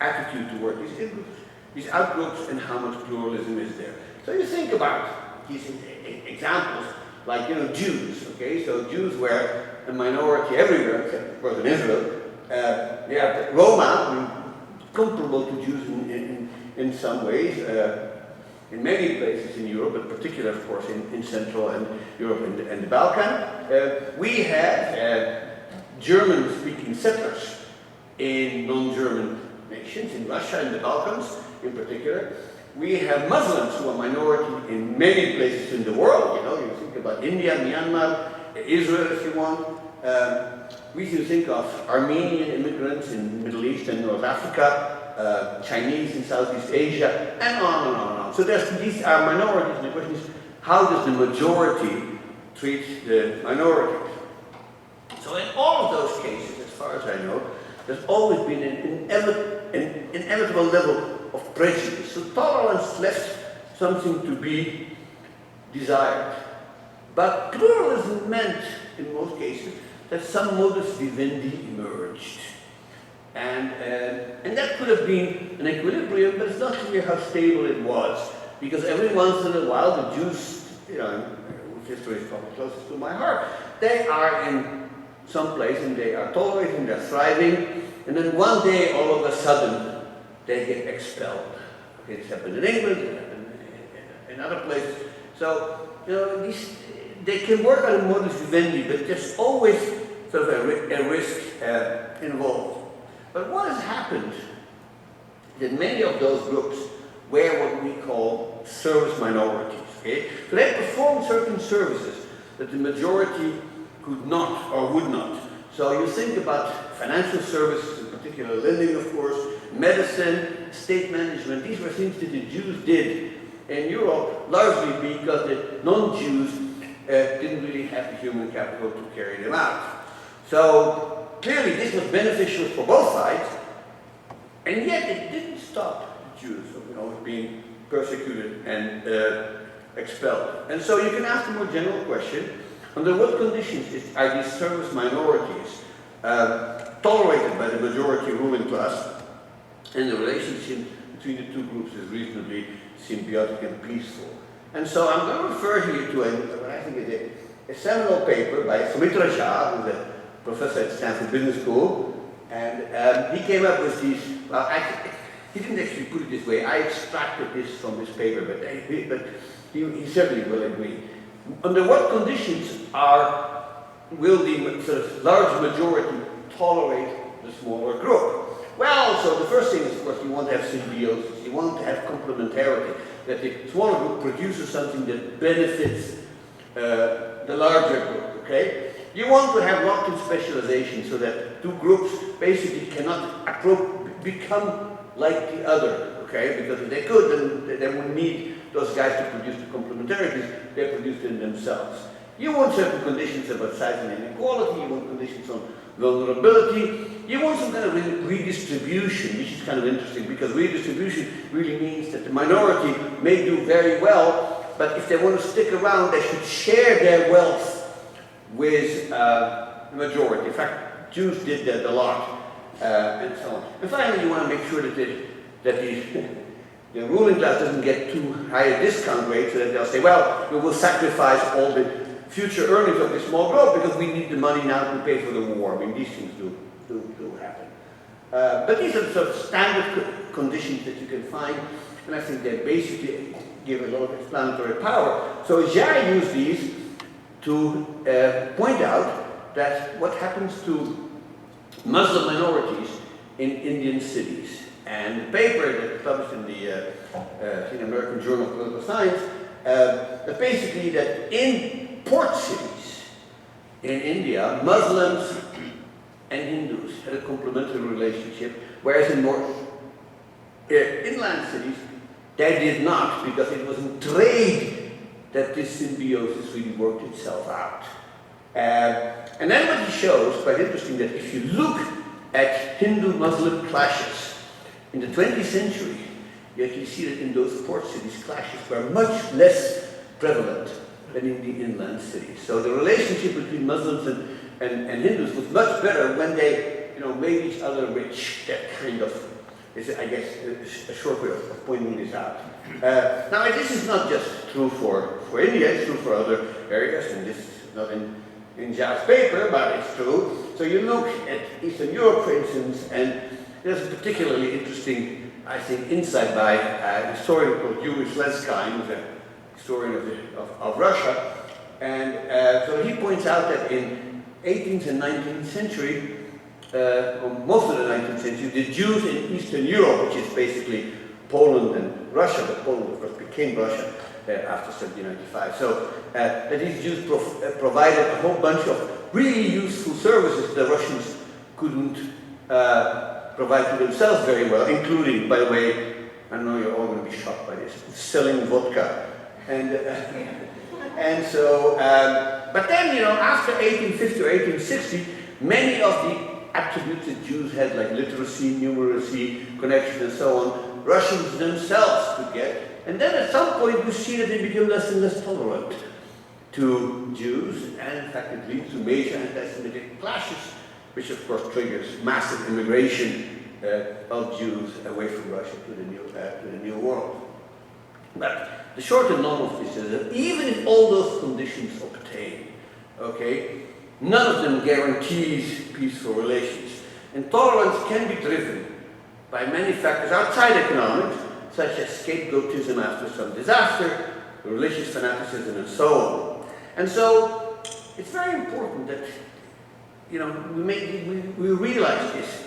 attitude toward these in-groups, these out-groups, and how much pluralism is there. So you think about these examples, like, Jews, okay? So Jews were a minority everywhere, except of course in Israel. Roma, comparable to Jews in some ways, in many places in Europe, but particularly, of course, in Central and Europe and the Balkan. We had German-speaking settlers in non-German nations, in Russia and the Balkans in particular. We have Muslims who are minority in many places in the world. You think about India, Myanmar, Israel if you want. We can think of Armenian immigrants in the Middle East and North Africa. Chinese in Southeast Asia, and on and on and on. So these are minorities, and the question is, how does the majority treat the minorities? So in all of those cases, as far as I know, there's always been an inevitable level of prejudice. So tolerance left something to be desired. But pluralism meant, in most cases, that some modus vivendi emerged. And that could have been an equilibrium, but it's not clear how stable it was. Because every once in a while, the Jews, which history is probably closest to my heart, they are in some place and they are tolerating, they're thriving, and then one day, all of a sudden, they get expelled. Okay, this happened in England, it happened in other places. So, they can work on a modus vivendi, but there's always sort of a risk involved. But what has happened is that many of those groups were what we call service minorities. Okay? So they performed certain services that the majority could not or would not. So you think about financial services, in particular lending, of course, medicine, state management. These were things that the Jews did in Europe, largely because the non-Jews didn't really have the human capital to carry them out. So clearly this was beneficial for both sides, and yet it didn't stop the Jews from being persecuted and expelled. And so you can ask a more general question: under what conditions are these service minorities tolerated by the majority ruling class, and the relationship between the two groups is reasonably symbiotic and peaceful? And so I'm going to refer here to what I think is a seminal paper by Sumitra Jha, who's a professor at Stanford Business School, and he came up with these, he didn't actually put it this way, I extracted this from this paper, but he certainly will agree. Under what conditions will the sort of large majority tolerate the smaller group? Well, so the first thing is, of course, you want to have symbiosis, you want to have complementarity, that the smaller group produces something that benefits the larger group, okay? You want to have locked-in specialization so that two groups basically cannot become like the other, okay? Because if they could, then they wouldn't need those guys to produce the complementarities, they produce them themselves. You want certain conditions about size and inequality, you want conditions on vulnerability, you want some kind of redistribution, which is kind of interesting, because redistribution really means that the minority may do very well, but if they want to stick around, they should share their wealth with the majority. In fact, Jews did that a lot, and so on. And finally, you want to make sure that the ruling class doesn't get too high a discount rate, so that they'll say, well, we will sacrifice all the future earnings of this small group because we need the money now to pay for the war. I mean, these things do happen. But these are sort of standard conditions that you can find, and I think they basically give a lot of explanatory power. So Jha used these to point out that what happens to Muslim minorities in Indian cities. And the paper that was published in the American Journal of Political Science, that basically that in port cities in India, Muslims and Hindus had a complementary relationship, whereas in more inland cities, they did not, because it was in trade that this symbiosis really worked itself out. And then what he shows, quite interesting, that if you look at Hindu-Muslim clashes in the 20th century, you actually see that in those port cities, clashes were much less prevalent than in the inland cities. So the relationship between Muslims and Hindus was much better when they, made each other rich. That kind of is, I guess, a short way of pointing this out. Now, this is not just true for India, it's true for other areas, and this is not in Jha's paper, but it's true. So you look at Eastern Europe, for instance, and there's a particularly interesting, I think, insight by a historian called Yuri Slezkine, who's a historian of Russia. And so he points out that in 18th and 19th century, or most of the 19th century, the Jews in Eastern Europe, which is basically Poland and Russia, but Poland, of course, became Russia after 1795. So that these Jews provided a whole bunch of really useful services the Russians couldn't provide to themselves very well, including, by the way, I know you're all going to be shocked by this, selling vodka. And so, but then, you know, after 1850 or 1860, many of the attributes that Jews had, like literacy, numeracy, connection, and so on, Russians themselves could get. And then at some point you see that they become less and less tolerant to Jews, and in fact it leads to major anti-Semitic clashes, which of course triggers massive immigration of Jews away from Russia to the New World. But the short and long of this is that even if all those conditions obtain, okay, none of them guarantees peaceful relations. And tolerance can be driven by many factors outside economics, such as scapegoatism after some disaster, religious fanaticism, and so on. And so it's very important that, you know, we realize this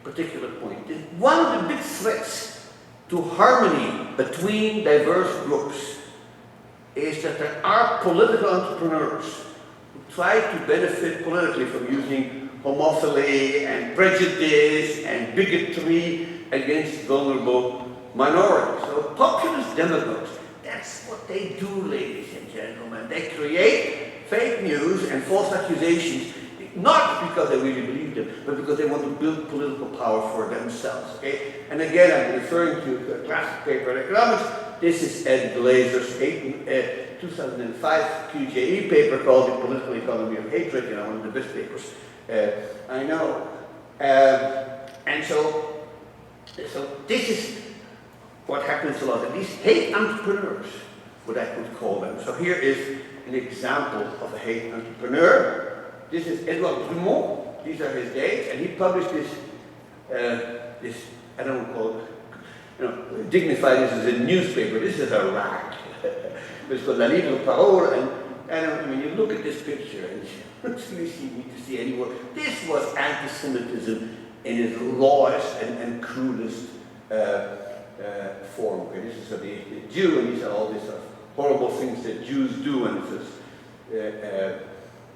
particular point. One of the big threats to harmony between diverse groups is that there are political entrepreneurs who try to benefit politically from using homophily and prejudice and bigotry against vulnerable minorities. So populist demagogues, that's what they do, ladies and gentlemen. They create fake news and false accusations, not because they really believe them, but because they want to build political power for themselves. Okay? And again, I'm referring to a classic paper in economics. This is Ed Glazer's 2005 QJE paper called The Political Economy of Hatred, you know, one of the best papers I know. And so this is what happens a lot. And these hate entrepreneurs, what I could call them. So here is an example of a hate entrepreneur. This is Edward Drummond. These are his dates, and he published this. I don't want to call it, you know, dignify this as a newspaper. This is a rag. It's called La Libre Parole, and when you look at this picture, and you need to see any more. This was anti-Semitism in its rawest and crudest form. Okay? This is the Jew, and these are all these horrible things that Jews do, and it's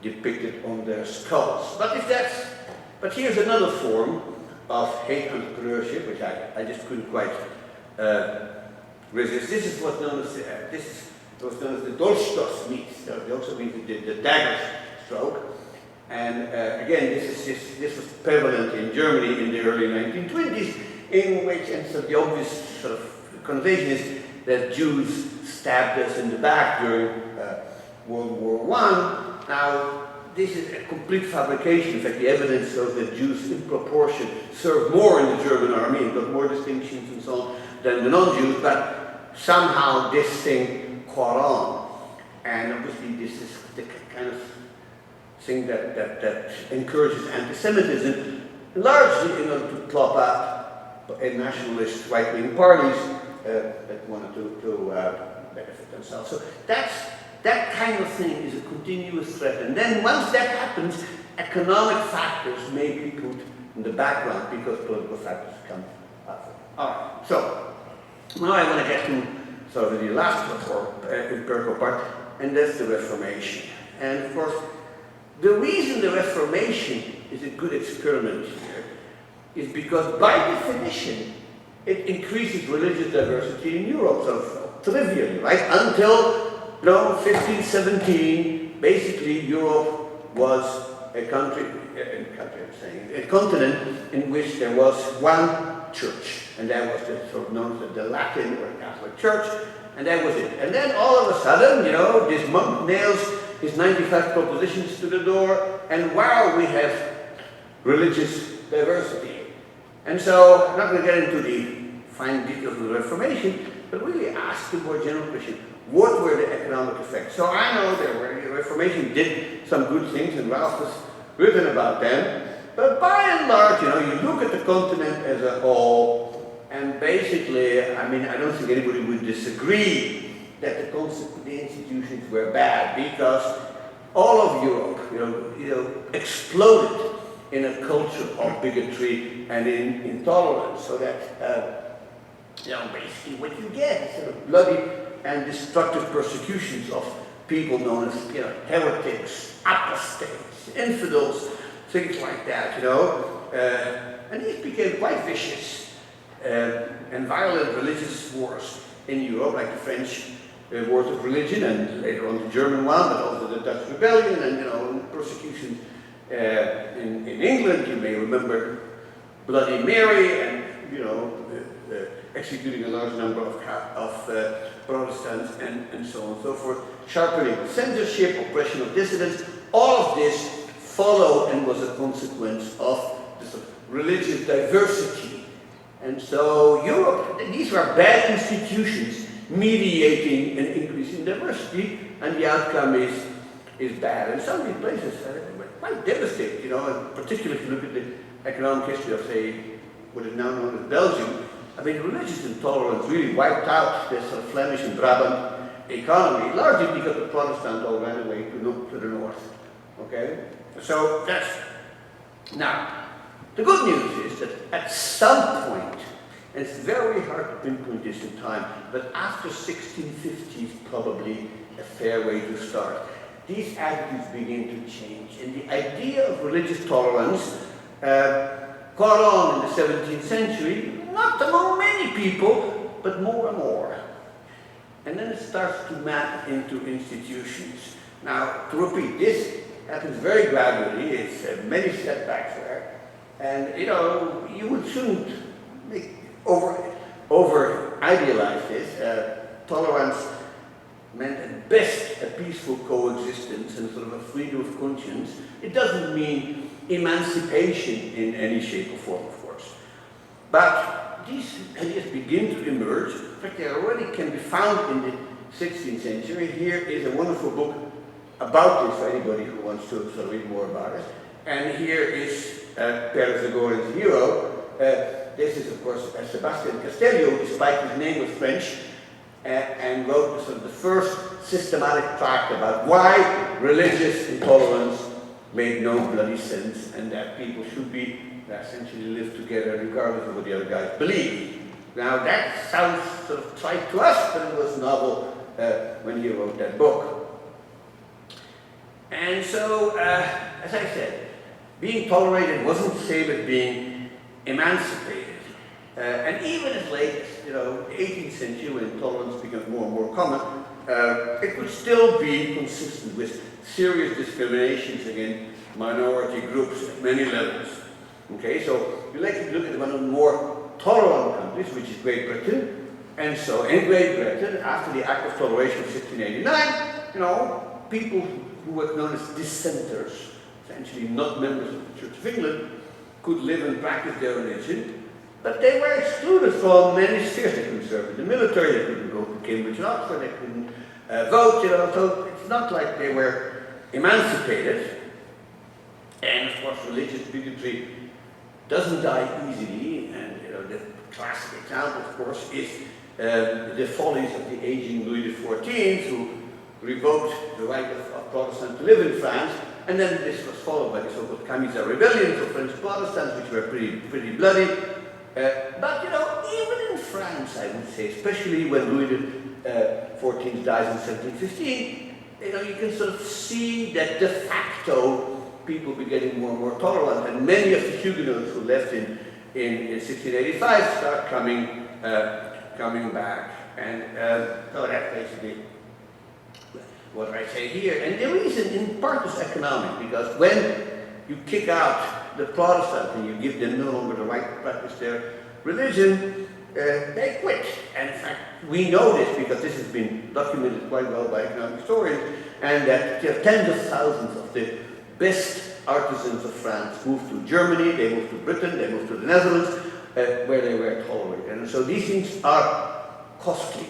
depicted on their skulls. But here's another form of hate entrepreneurship, which I just couldn't quite resist. This is what's known as the Dolchstoß myth. They also mean the dagger stroke. And again, this was prevalent in Germany in the early 1920s, in which, and so the obvious sort of connotation is that Jews stabbed us in the back during World War I. Now, this is a complete fabrication. In fact, the evidence shows that Jews in proportion served more in the German army and got more distinctions and so on than the non-Jews, but somehow this thing caught on. And obviously this is the kind of thing that encourages anti-Semitism, largely in order to prop up nationalist right-wing parties that wanted to benefit themselves. So that kind of thing is a continuous threat. And then once that happens, economic factors may be put in the background because political factors come up. All right, so now I want to get to sort of the last empirical part, and that's the Reformation. And of course, the reason the Reformation is a good experiment here is because by definition, it increases religious diversity in Europe, so trivially, right? Until 1517, basically Europe was a continent in which there was one church, and that was the sort of known as the Latin or Catholic Church, and that was it. And then all of a sudden, you know, this monk nails his 95 propositions to the door, and wow, we have religious diversity. And so, I'm not going to get into the fine details of the Reformation, but really ask the more general question. What were the economic effects? So I know the Reformation did some good things, and Ralph has written about them. But by and large, you know, you look at the continent as a whole, and basically, I mean, I don't think anybody would disagree that the institutions were bad, because all of Europe, you know, exploded in a culture of bigotry and in intolerance. So that, you know, basically what you get is sort of bloody and destructive persecutions of people known as, you know, heretics, apostates, infidels, things like that, you know. And these became quite vicious and violent religious wars in Europe, like the French wars of religion, and later on the German one, but also the Dutch rebellion, and persecution in England. You may remember Bloody Mary, and executing a large number of Protestants, and so on and so forth. Sharpening of censorship, oppression of dissidents. All of this followed and was a consequence of this religious diversity. And so Europe, these were bad institutions mediating an increase in diversity, and the outcome is bad. And some of these places were quite devastating, and particularly if you look at the economic history of, say, what is now known as Belgium. I mean, religious intolerance really wiped out this sort of Flemish and Brabant economy, largely because the Protestants all ran away to the north. Okay? So that's... Now, the good news is that at some point, and it's very hard to pinpoint this in time, but after 1650 is probably a fair way to start, these attitudes begin to change. And the idea of religious tolerance caught on in the 17th century, not among many people, but more and more. And then it starts to map into institutions. Now, to repeat, this happens very gradually. It's many setbacks there. And, you would shouldn't over-idealize this. Tolerance meant at best a peaceful coexistence and sort of a freedom of conscience. It doesn't mean emancipation in any shape or form, of course. But these ideas begin to emerge. In fact, they already can be found in the 16th century. Here is a wonderful book about this for anybody who wants to sort of read more about it. And here is Père Grégory's hero. This is, of course, Sebastian Castellio, despite his name was French, and wrote sort of the first systematic tract about why religious intolerance made no bloody sense, and that people should be essentially live together regardless of what the other guys believe. Now that sounds sort of trite to us, but it was novel when he wrote that book. And so, as I said, being tolerated wasn't the same as being emancipated. And even as late as the 18th century, when tolerance becomes more and more common, it would still be consistent with serious discriminations against minority groups at many levels. Okay, so you like to look at one of the more tolerant countries, which is Great Britain. And so in Great Britain, after the Act of Toleration of 1689, people who were known as dissenters, essentially not members of the Church of England, could live and practice their religion, but they were excluded from many spheres. They couldn't serve in the military, they couldn't go to Cambridge and Oxford, they couldn't vote, so it's not like they were emancipated. And of course, religious bigotry doesn't die easily, and the classic example, of course, is the follies of the aging Louis XIV, who revoked the right of Protestants to live in France, and then this was followed by the so-called Camisard rebellions of French Protestants, which were pretty bloody. But even in France, I would say, especially when Louis XIV dies in 1715, you can sort of see that de facto people be getting more and more tolerant, and many of the Huguenots who left in 1685 start coming back. And so that's basically what I say here. And the reason in part is economic, because when you kick out the Protestants and you give them no longer the right to practice their religion, they quit. And in fact, we know this because this has been documented quite well by economic historians, and that tens of thousands of the best artisans of France moved to Germany, they moved to Britain, they moved to the Netherlands, where they were tolerated. And so these things are costly.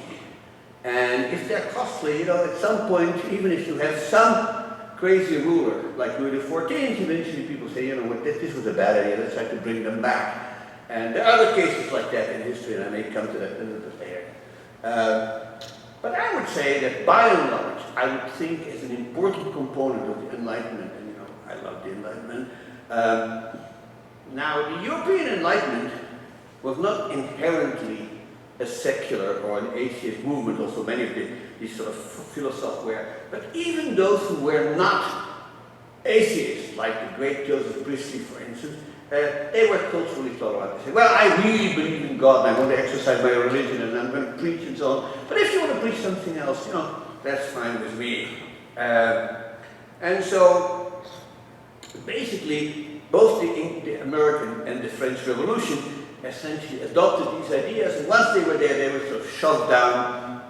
And if they're costly, at some point, even if you have some crazy ruler like Louis XIV, eventually people say, this was a bad idea, let's try to bring them back. And there are other cases like that in history, and I may come to that a little bit later. But I would say that by and large, I would think is an important component of the Enlightenment, and I love the Enlightenment. Now, the European Enlightenment was not inherently a secular or an atheist movement, also many of these sort of philosophers were, but even those who were not atheists, like the great Joseph Priestley, for instance, they were culturally tolerant. They said, well, I really believe in God, and I want to exercise my religion, and I'm going to preach and so on. But if you want to preach something else, you know, that's fine with me. And so, basically, both the American and the French Revolution essentially adopted these ideas, and once they were there, they were sort of shoved down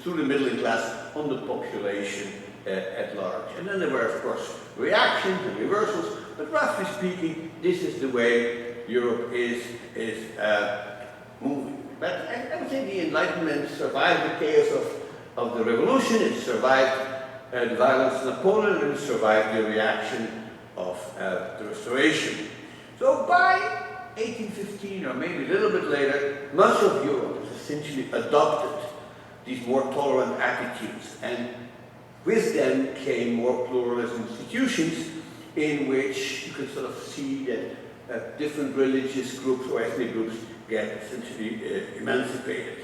through the middle class on the population at large. And then there were, of course, reactions and reversals, but roughly speaking, this is the way Europe is moving. But I would say the Enlightenment survived the chaos of the Revolution, it survived the violence of Napoleon, and it survived the reaction of the Restoration. So by 1815, or maybe a little bit later, much of Europe has essentially adopted these more tolerant attitudes, and with them came more pluralist institutions in which you could sort of see that different religious groups or ethnic groups get essentially emancipated.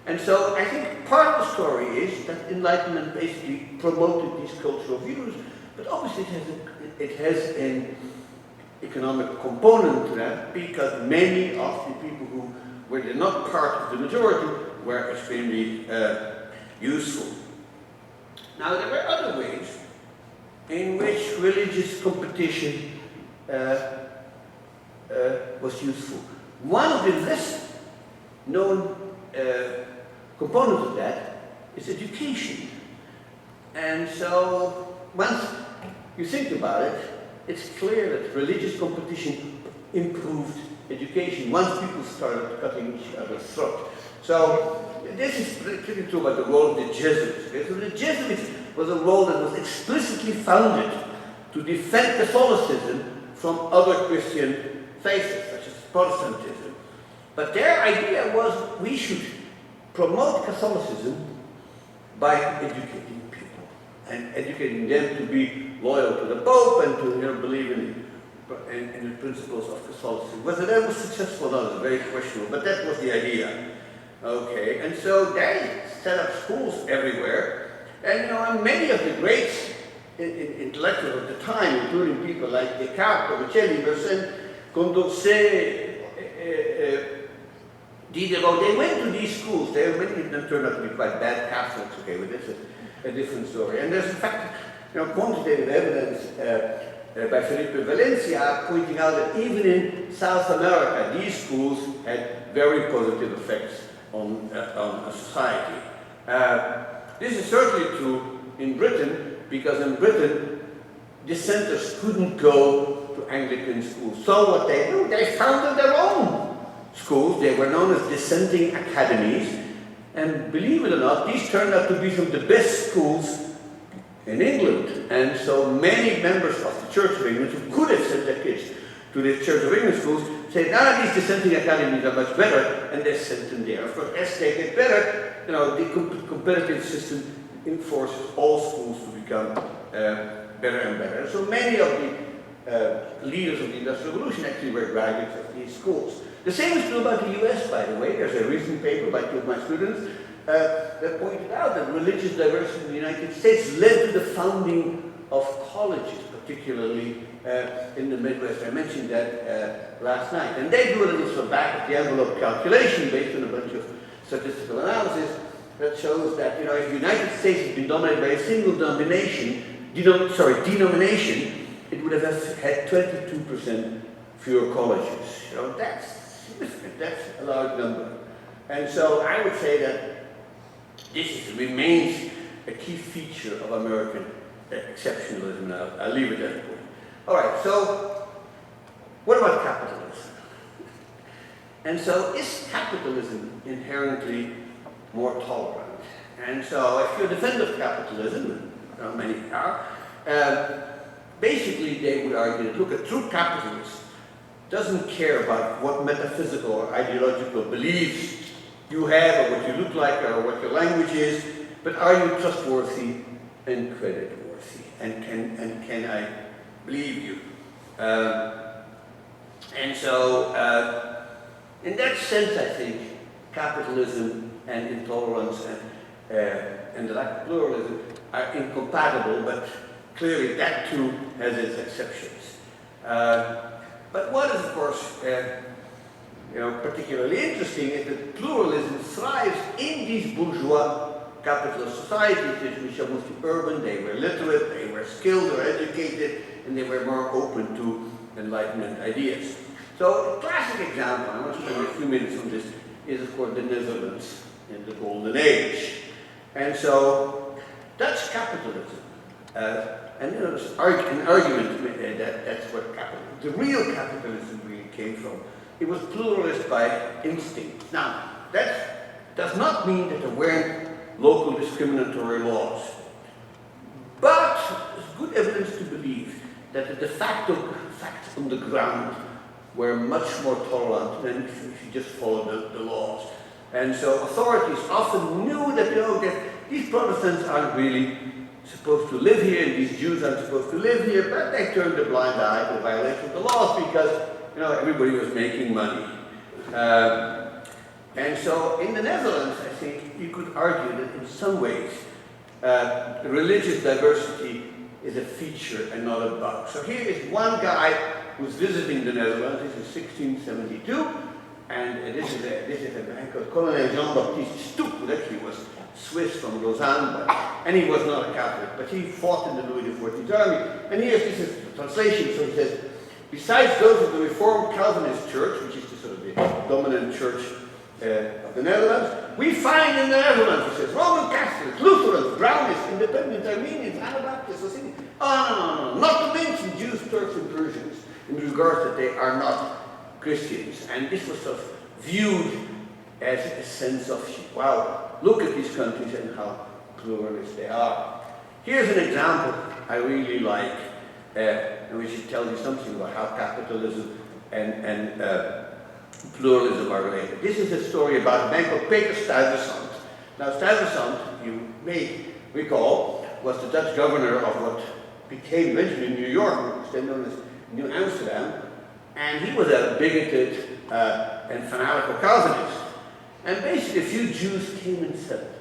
And so I think part of the story is that Enlightenment basically promoted these cultural views, but obviously it has an economic component to that, because many of the people who were not part of the majority were extremely useful. Now, there were other ways in which religious competition was useful. One of the less known components of that is education. And so, once you think about it, it's clear that religious competition improved education once people started cutting each other's throat. So, this is pretty true about the role of the Jesuits. Okay? So the Jesuits was a role that was explicitly founded to defend Catholicism from other Christian faiths, such as Protestantism. But their idea was we should promote Catholicism by educating people and educating them to be loyal to the Pope and to believe in the principles of Catholicism. Whether that was successful or not is very questionable, but that was the idea. Okay, and so they set up schools everywhere, and many of the great intellectuals of the time, including people like Descartes, Torricelli, Mersenne, Condorcet, Diderot, they went to these schools. Many of them turned out to be quite bad Catholics, okay, but that's a different story. And there's in fact quantitative evidence by Felipe Valencia pointing out that even in South America, these schools had very positive effects on society. This is certainly true in Britain, because in Britain, dissenters couldn't go to Anglican schools. So what they do, they founded their own schools. They were known as dissenting academies. And believe it or not, these turned out to be some of the best schools in England. And so many members of the Church of England who could have sent their kids to the Church of England schools say, now these dissenting academies are much better, and they sent them there. Of course, as they get better, the competitive system enforces all schools to become better and better. So many of the leaders of the Industrial Revolution actually were graduates of these schools. The same is true about the US, by the way. There's a recent paper by two of my students that pointed out that religious diversity in the United States led to the founding of colleges, particularly in the Midwest. I mentioned that last night. And they do a little sort of back-of-the-envelope calculation based on a bunch of statistical analysis that shows that, if the United States had been dominated by a single denomination, it would have had 22% fewer colleges. That's significant. That's a large number. And so I would say that this remains a key feature of American exceptionalism. Now, I'll leave it at that point. All right, so what about capitalism? And so is capitalism inherently more tolerant? And so if you're a defender of capitalism, many are, basically they would argue that, look, a true capitalist doesn't care about what metaphysical or ideological beliefs you have, or what you look like, or what your language is, but are you trustworthy and creditworthy? And can I believe you? And so, in that sense, I think capitalism and intolerance and the lack of pluralism are incompatible, but clearly that too has its exceptions. But what is, of course, particularly interesting is that pluralism thrives in these bourgeois capitalist societies, which are mostly urban. They were literate, they were skilled or educated, and they were more open to Enlightenment ideas. So a classic example, I want to spend a few minutes on this, is of course the Netherlands in the Golden Age. And so Dutch capitalism, and there's an argument that that's what the real capitalism really came from. It was pluralist by instinct. Now, that does not mean that there weren't local discriminatory laws. But there's good evidence to believe that the de facto facts on the ground were much more tolerant than if you just followed the laws. And so authorities often knew that, that these Protestants aren't really supposed to live here, and these Jews aren't supposed to live here, but they turned a blind eye to the violation of the laws because, everybody was making money. And so in the Netherlands, I think you could argue that in some ways, religious diversity is a feature and not a bug. So here is one guy who's visiting the Netherlands. This is 1672, and this is a man called Colonel Jean-Baptiste Stoop, who actually was Swiss from Lausanne, and he was not a Catholic, but he fought in the Louis XIV's army. And this is the translation. So he says, besides those of the Reformed Calvinist Church, which is the sort of the dominant church of the Netherlands, we find in the Netherlands, he says, Roman Catholics, Lutherans, Brownists, Independent Armenians, Anabaptists, no, not to mention Jews, Turks, and Persians, in regards that they are not Christians. And this was sort of viewed as a sense of, wow, look at these countries and how pluralist they are. Here's an example I really like, and which tells you something about how capitalism and pluralism are related. This is a story about a man called Peter Stuyvesant. Now, Stuyvesant, you may recall, was the Dutch governor of what became eventually New York, which was then known as New Amsterdam, and he was a bigoted and fanatical Calvinist. And basically, a few Jews came and settled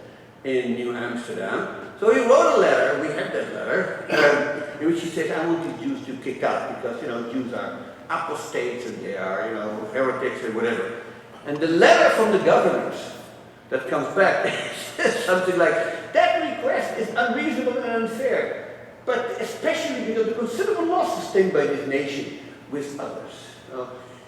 in New Amsterdam. So he wrote a letter, we have that letter, in which he said, I want the Jews to kick out because, Jews are apostates and they are, heretics and whatever. And the letter from the governors that comes back says something like, that request is unreasonable and unfair, but especially because the considerable loss sustained by this nation with others.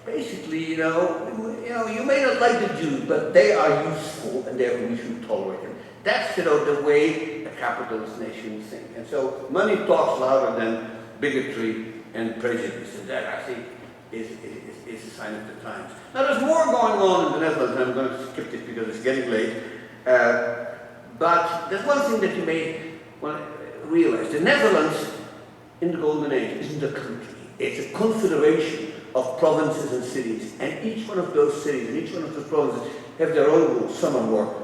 Basically, you may not like the Jews, but they are useful and therefore we should tolerate them. That's, the way a capitalist nation thinks. And so money talks louder than bigotry and prejudice, and that, I think, is a sign of the times. Now, there's more going on in the Netherlands, and I'm going to skip this because it's getting late. But there's one thing that you may want to realize. The Netherlands in the Golden Age isn't a country. It's a confederation of provinces and cities, and each one of those cities and each one of those provinces have their own rules. Some are more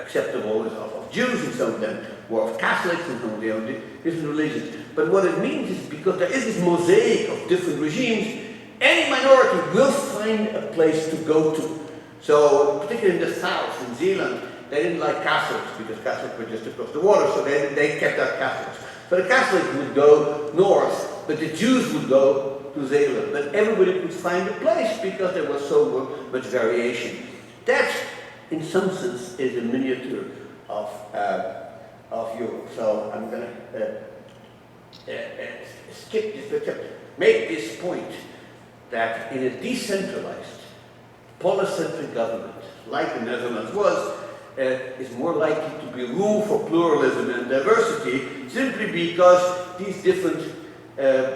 acceptable of Jews, and some of them were of Catholics, and some of them different religions. But what it means is because there is this mosaic of different regimes, any minority will find a place to go to. So, particularly in the south, in Zealand, they didn't like Catholics because Catholics were just across the water, so they kept out Catholics. So the Catholics would go north, but the Jews would go to Zealand. But everybody could find a place because there was so much variation. That, in some sense, is a miniature of Europe. So I'm going to skip this, but make this point that in a decentralized, polycentric government, like the Netherlands was, is more likely to be room for pluralism and diversity, simply because these different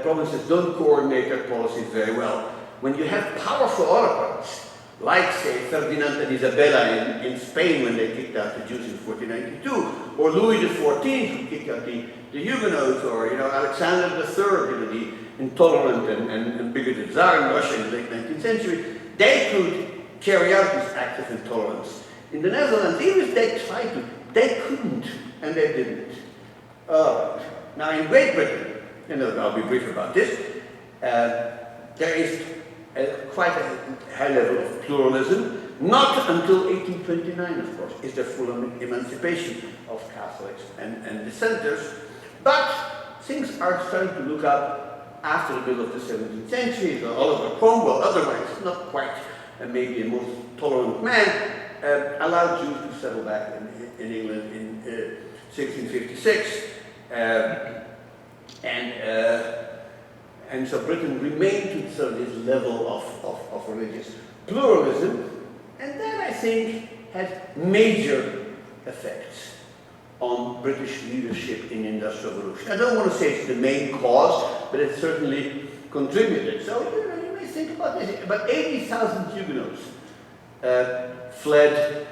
provinces don't coordinate their policies very well. When you have powerful autocrats, like, say, Ferdinand and Isabella in Spain when they kicked out the Jews in 1492, or Louis XIV who kicked out the Huguenots, or Alexander III, the intolerant and bigoted Tsar in Russia in the late 19th century, they could carry out these acts of intolerance. In the Netherlands, even if they tried to, they couldn't, and they didn't. Now in Great Britain, I'll be brief about this, there is quite a high level of pluralism, Not until 1829, of course, is there full emancipation of Catholics and dissenters. But things are starting to look up after the middle of the 17th century. Oliver Cromwell, otherwise not quite maybe a most tolerant man, allowed Jews to settle back in England in 1656. And so Britain remained to sort of this level of religious pluralism, and that, I think, had major effects on British leadership in the Industrial Revolution. I don't want to say it's the main cause, but it certainly contributed. So, you may think about this. About 80,000 Huguenots fled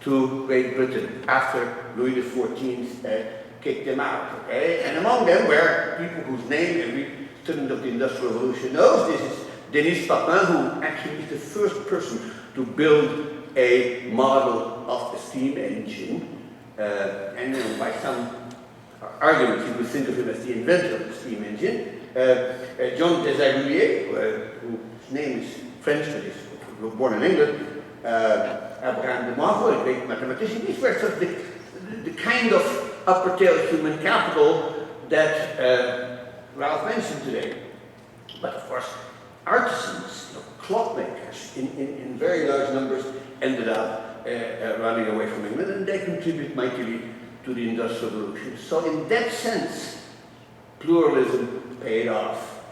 to Great Britain after Louis XIV kicked them out. Okay? And among them were people whose name every student of the Industrial Revolution knows. This is Denis Papin, who actually is the first person to build a model of a steam engine. And by some arguments, you would think of him as the inventor of the steam engine. John Desaguliers, whose name is French, but is born in England. Abraham de Marvaux, a great mathematician. These were sort of the kind of upper-tail human capital that Ralph mentioned today. But of course, artisans, clockmakers in very large numbers ended up running away from England, and they contribute mightily to the Industrial Revolution. So in that sense, pluralism paid off.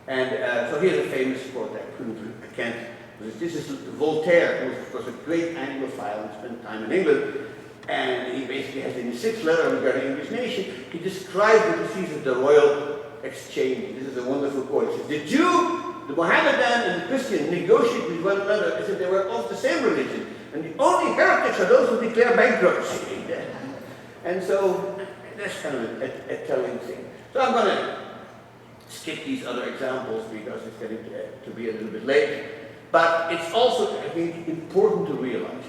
And so here's a famous quote I can't. This is Voltaire, who was of course a great Anglophile and spent time in England. And he basically has in his 6th letter regarding English nation, he describes what he sees as the royal exchange. This is a wonderful quote. He says, the Jew, the Mohammedan, and the Christian negotiate with one another as if they were of the same religion. And the only heretics are those who declare bankruptcy. And so that's kind of a telling thing. So I'm going to skip these other examples because it's getting to be a little bit late. But it's also, I think, important to realize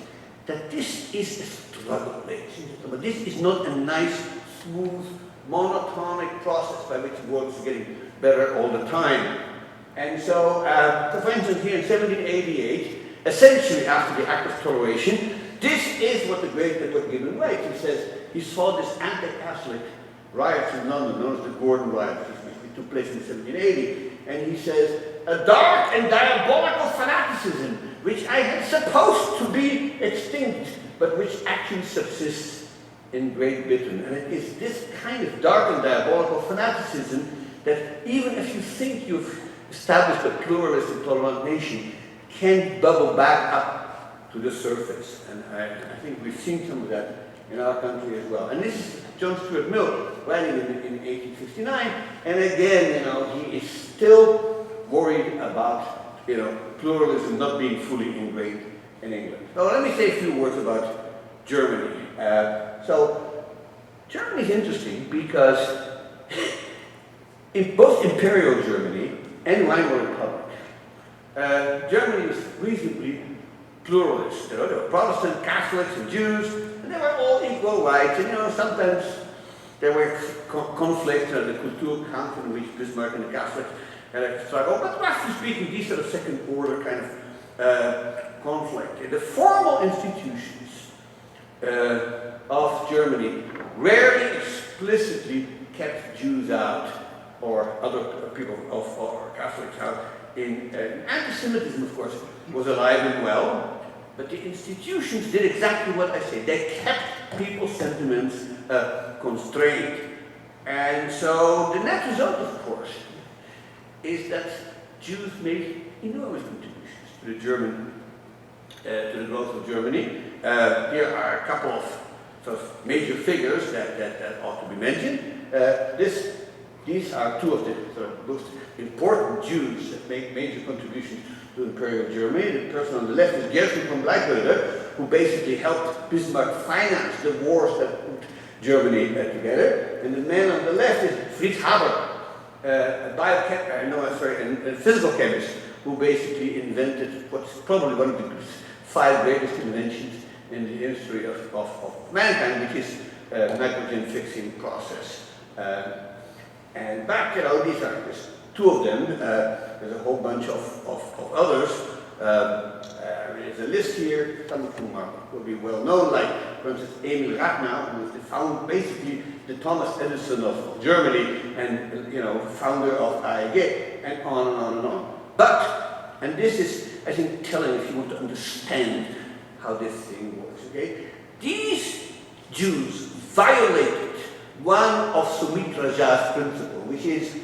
that this is a struggle, ladies and gentlemen. This is not a nice, smooth, monotonic process by which the world is getting better all the time. And so, for instance, here in 1788, a century after the Act of Toleration, this is what the great Edgar Gibbon writes. He says he saw this anti-Catholic riots in London, known as the Gordon riots, which took place in 1780. And he says, a dark and diabolical fanaticism, which I had supposed to be extinct, but which actually subsists in Great Britain. And it is this kind of dark and diabolical fanaticism that even if you think you've established a pluralist and tolerant nation, can bubble back up to the surface. And I think we've seen some of that in our country as well. And this is John Stuart Mill writing in 1859. And again, he is still worried about, pluralism not being fully ingrained in England. So let me say a few words about Germany. So Germany is interesting because in both Imperial Germany and Weimar Republic, Germany was reasonably pluralist. There were Protestant, Catholics, and Jews, and they were all equal rights. And sometimes there were conflicts, the Kulturkampf in which Bismarck and the Catholics had a struggle. But roughly speaking, these are the second-order kind of conflict. The formal institutions of Germany rarely explicitly kept Jews out or other people or Catholics out. Anti-Semitism, of course, was alive and well, but the institutions did exactly what I say. They kept people's sentiments constrained. And so the net result, of course, is that Jews made enormous contributions to the to the growth of Germany. Here are a couple of sort of major figures that ought to be mentioned. These are two of the sort of most important Jews that make major contributions to Imperial Germany. The person on the left is Gershom von Bleichweiler, who basically helped Bismarck finance the wars that put Germany together. And the man on the left is Fritz Haber, a physical chemist, who basically invented what's probably one of the 5 greatest inventions in the history of mankind, which is nitrogen fixing process. And back, these are just 2 of them. There's a whole bunch of others. there's a list here, some of whom will be well known, like, for instance, Miller Upton, who was basically the Thomas Edison of Germany, and, you know, founder of AEG, and on and on and on. But, and this is, I think, telling if you want to understand how this thing works, okay? These Jews violated one of Sumit Raja's principles, which is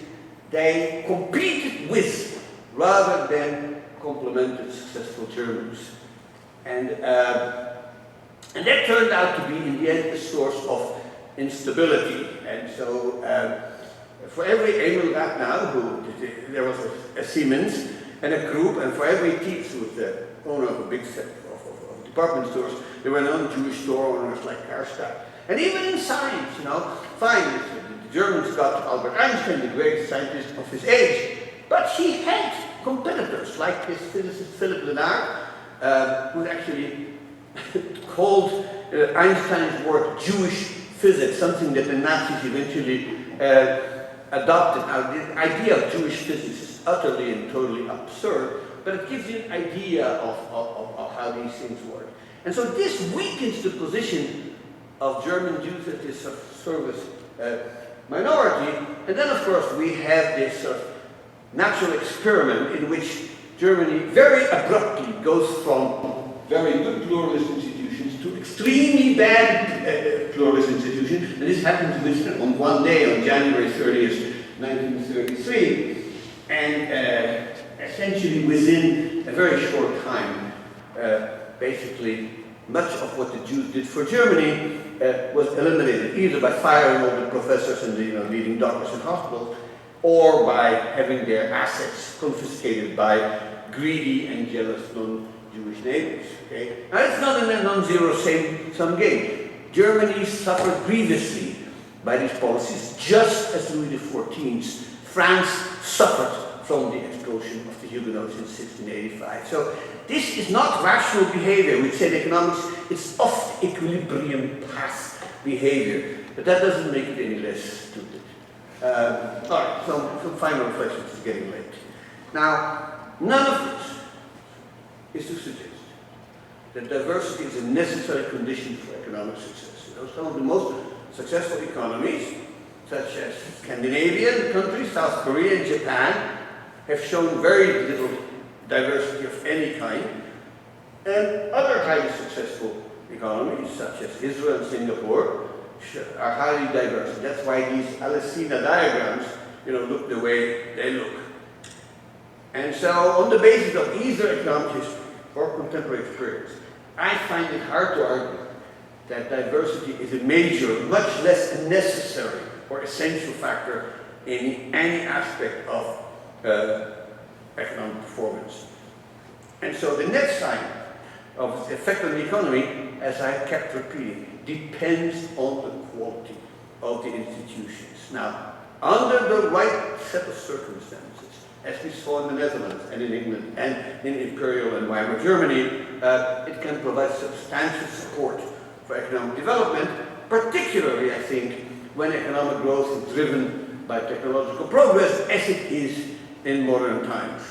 they competed with rather than complemented successful Germans. And that turned out to be, in the end, a source of instability. And so, for every Emil Ratnau, there was a Siemens and a group, and for every Tietz, who was the owner of a big set of department stores, there were non-Jewish store owners like Karstadt. And even in science, you know, fine, the Germans got Albert Einstein, the greatest scientist of his age, but he had competitors like his physicist Philip Lenard, who actually called Einstein's work Jewish physics, something that the Nazis eventually adopted. Now, the idea of Jewish physics is utterly and totally absurd, but it gives you an idea of how these things work. And so this weakens the position of German Jews as this sort of minority. And then, of course, we have this sort of natural experiment in which Germany very abruptly goes from very good pluralist institutions to extremely bad pluralist institutions. And this happened on one day, on January 30th, 1933. And essentially within a very short time, basically much of what the Jews did for Germany was eliminated, either by firing all the professors and the leading doctors in hospitals, or by having their assets confiscated by greedy and jealous non-Jewish neighbors. Okay? Now it's not a non-zero sum game. Germany suffered grievously by these policies, just as Louis XIV's France suffered from the expulsion of the Huguenots in 1685. So this is not rational behavior. We say in economics, it's off equilibrium path behavior, but that doesn't make it any less stupid. All right, some final reflections. It's getting late. Now, none of this is to suggest that diversity is a necessary condition for economic success. You know, some of the most successful economies, such as Scandinavian countries, South Korea and Japan, have shown very little diversity of any kind. And other highly successful economies, such as Israel and Singapore, are highly diverse. And that's why these Alessina diagrams, look the way they look. And so, on the basis of either economic history or contemporary experience, I find it hard to argue that diversity is a major, much less necessary or essential factor in any aspect of economic performance. And so the next sign of its effect on the economy, as I kept repeating, depends on the quality of the institutions. Now, under the right set of circumstances, as we saw in the Netherlands and in England and in Imperial and Weimar Germany, it can provide substantial support for economic development, particularly, I think, when economic growth is driven by technological progress, as it is in modern times.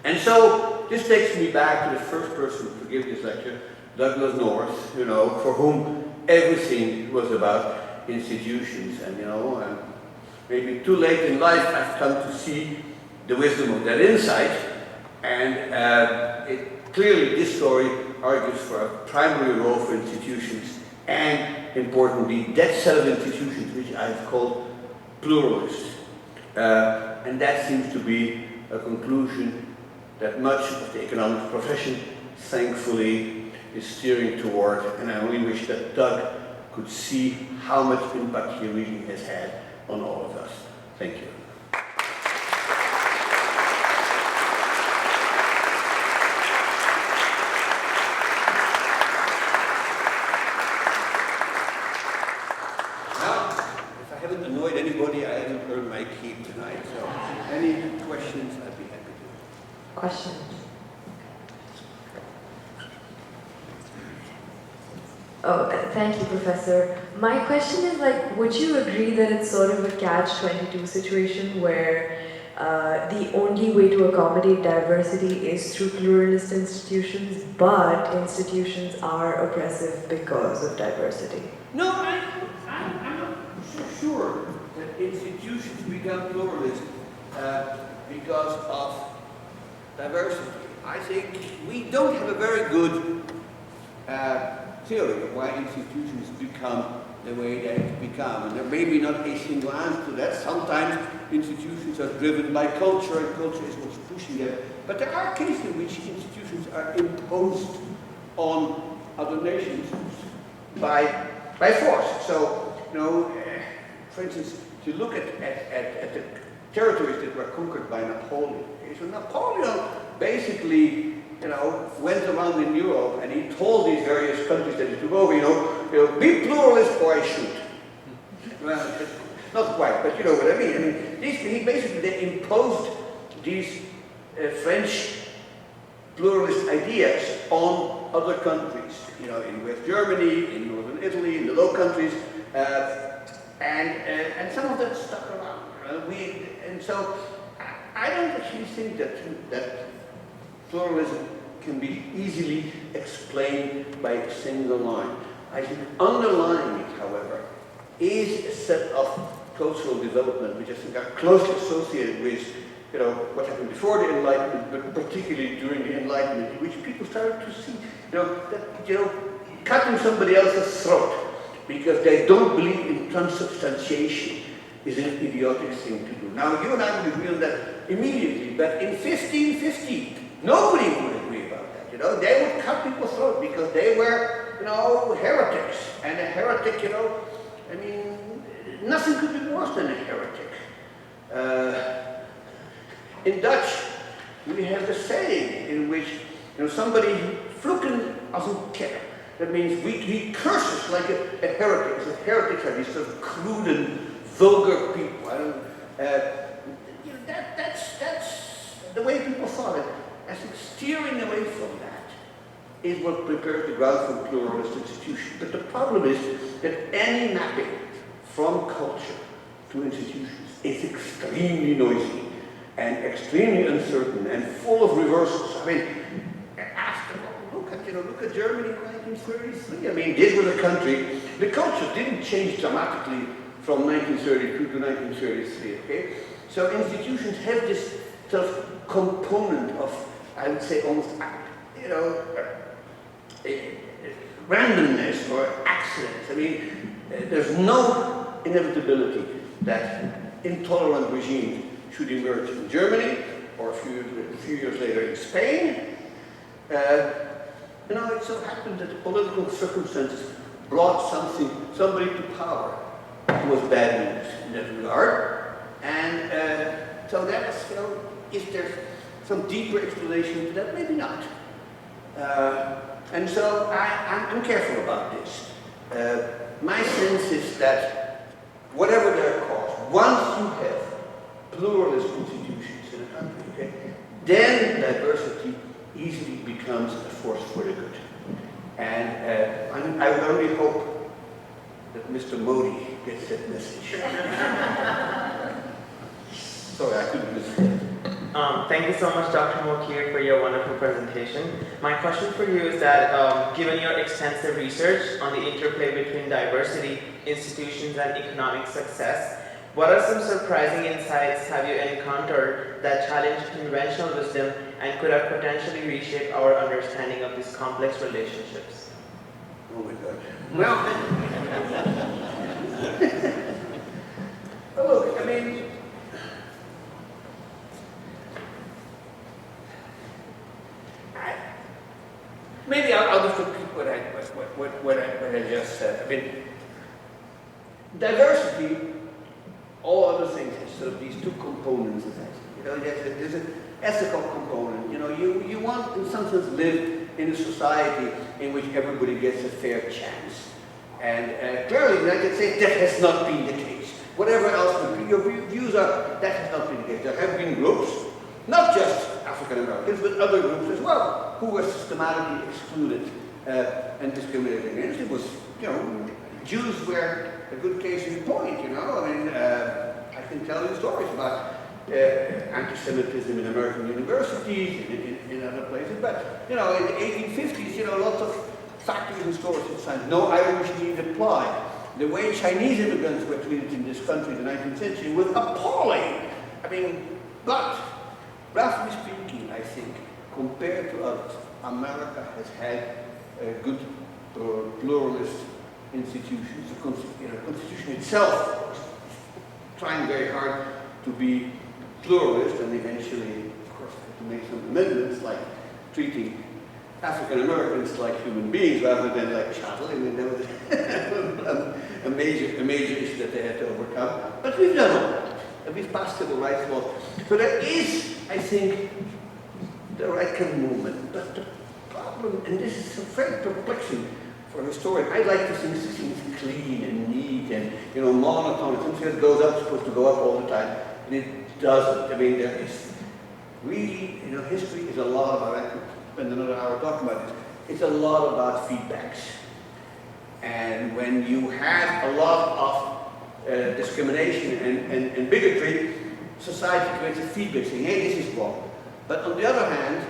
And so, this takes me back to the first person to give this lecture, Douglas North, for whom everything was about institutions. And, maybe too late in life, I've come to see the wisdom of that insight. And clearly, this story argues for a primary role for institutions, and importantly, that set of institutions which I've called pluralist. And that seems to be a conclusion that much of the economics profession, thankfully, is steering toward, and I only wish that Doug could see how much impact he really has had on all of us. Thank you. Now, if I haven't annoyed anybody, I haven't earned my keep tonight. So, any questions, I'd be happy to. Questions? Oh, thank you, Professor. My question is would you agree that it's sort of a catch-22 situation where the only way to accommodate diversity is through pluralist institutions, but institutions are oppressive because of diversity. No, I'm not so sure that institutions become pluralist because of diversity. I think we don't have a very good theory of why institutions become the way they become. And there may be not a single answer to that. Sometimes institutions are driven by culture, and culture is what's pushing them. But there are cases in which institutions are imposed on other nations by force. So, you know, for instance, if you look at the territories that were conquered by Napoleon, okay, so Napoleon basically, you know, went around in Europe and he told these various countries that he took over, you know, be pluralist or I shoot. Well, not quite, but you know what I mean. I mean, he basically they imposed these French pluralist ideas on other countries, you know, in West Germany, in northern Italy, in the Low Countries, and some of that stuck around. And so I don't actually think that pluralism can be easily explained by a single line. I think underlying it, however, is a set of cultural development which I think are closely associated with, you know, what happened before the Enlightenment, but particularly during the Enlightenment, in which people started to see, you know, that, you know, cutting somebody else's throat because they don't believe in transubstantiation is an idiotic thing to do. Now, you and I would agree on that immediately, but in 1550, nobody would agree about that, you know. They would cut people's throat because they were, you know, heretics. And a heretic, you know, I mean, nothing could be worse than a heretic. In Dutch, we have the saying in which, you know, somebody, vloeken als een kikker. That means he curses like a heretic. So heretics are these sort of crude and vulgar people. I don't, you know, that's the way people thought it. I think steering away from that is what prepares the ground for pluralist institutions. But the problem is that any mapping from culture to institutions is extremely noisy and extremely uncertain and full of reversals. I mean, after all, look at Germany in 1933. I mean, this was a country, the culture didn't change dramatically from 1932 to 1933, okay? So institutions have this sort of component of, I would say, almost, you know, randomness or accidents. I mean, there's no inevitability that intolerant regimes should emerge in Germany or a few years later in Spain. You know, it so happened that the political circumstances brought somebody to power who was bad news in that regard. And so that's, you know, is there some deeper explanation to that? Maybe not. And so I'm careful about this. My sense is that whatever their cause, once you have pluralist institutions in a country, okay, then diversity easily becomes a force for the good. And I would only hope that Mr. Modi gets that message. Sorry, I couldn't listen. Thank you so much, Dr. Mokyr, for your wonderful presentation. My question for you is that, given your extensive research on the interplay between diversity, institutions, and economic success, what are some surprising insights have you encountered that challenge conventional wisdom and could have potentially reshaped our understanding of these complex relationships? Oh my God. Well, well, look, I mean, maybe I'll just repeat what I just said. I mean, diversity, all other things, has sort of these two components. You know, there's an ethical component. You know, you want, in some sense, live in a society in which everybody gets a fair chance. And clearly, in the United States, that has not been the case. Whatever else your views are, that has not been the case. There have been groups, not just African Americans, but other groups as well, who were systematically excluded and discriminated against. It was, you know, Jews were a good case in point, you know. I mean, I can tell you stories about anti-Semitism in American universities, in other places. But, you know, in the 1850s, you know, lots of factories and stores had signed, no Irish need apply. The way Chinese immigrants were treated in this country in the 19th century was appalling. I mean, but, roughly speaking, I think, compared to others, America has had good pluralist institutions. The Constitution itself was trying very hard to be pluralist, and eventually, of course, had to make some amendments, like treating African Americans like human beings rather than like chattel. I mean, that was a major issue that they had to overcome. But we've done all that, and we've passed civil rights laws. So there is, I think, the right kind of movement. But the problem, and this is very perplexing for a historian, I like to think things clean and neat and, you know, monotone. Something that goes up is supposed to go up all the time, and it doesn't. I mean, there is really, you know, history is a lot about, I could spend another hour talking about this, it's a lot about feedbacks. And when you have a lot of discrimination and bigotry, society creates a feedback saying, hey, this is wrong. But on the other hand,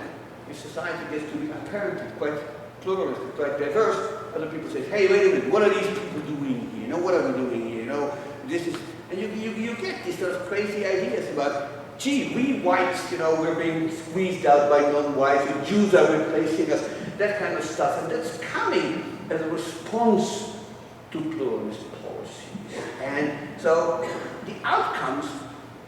if society gets to be apparently quite pluralistic, quite diverse, other people say, hey, wait a minute, what are these people doing here? You know, what are we doing here? You know, this is, and you get these sort of crazy ideas about, gee, we whites, you know, we're being squeezed out by non-whites, the Jews are replacing us, that kind of stuff. And that's coming as a response to pluralist policies. And so the outcomes,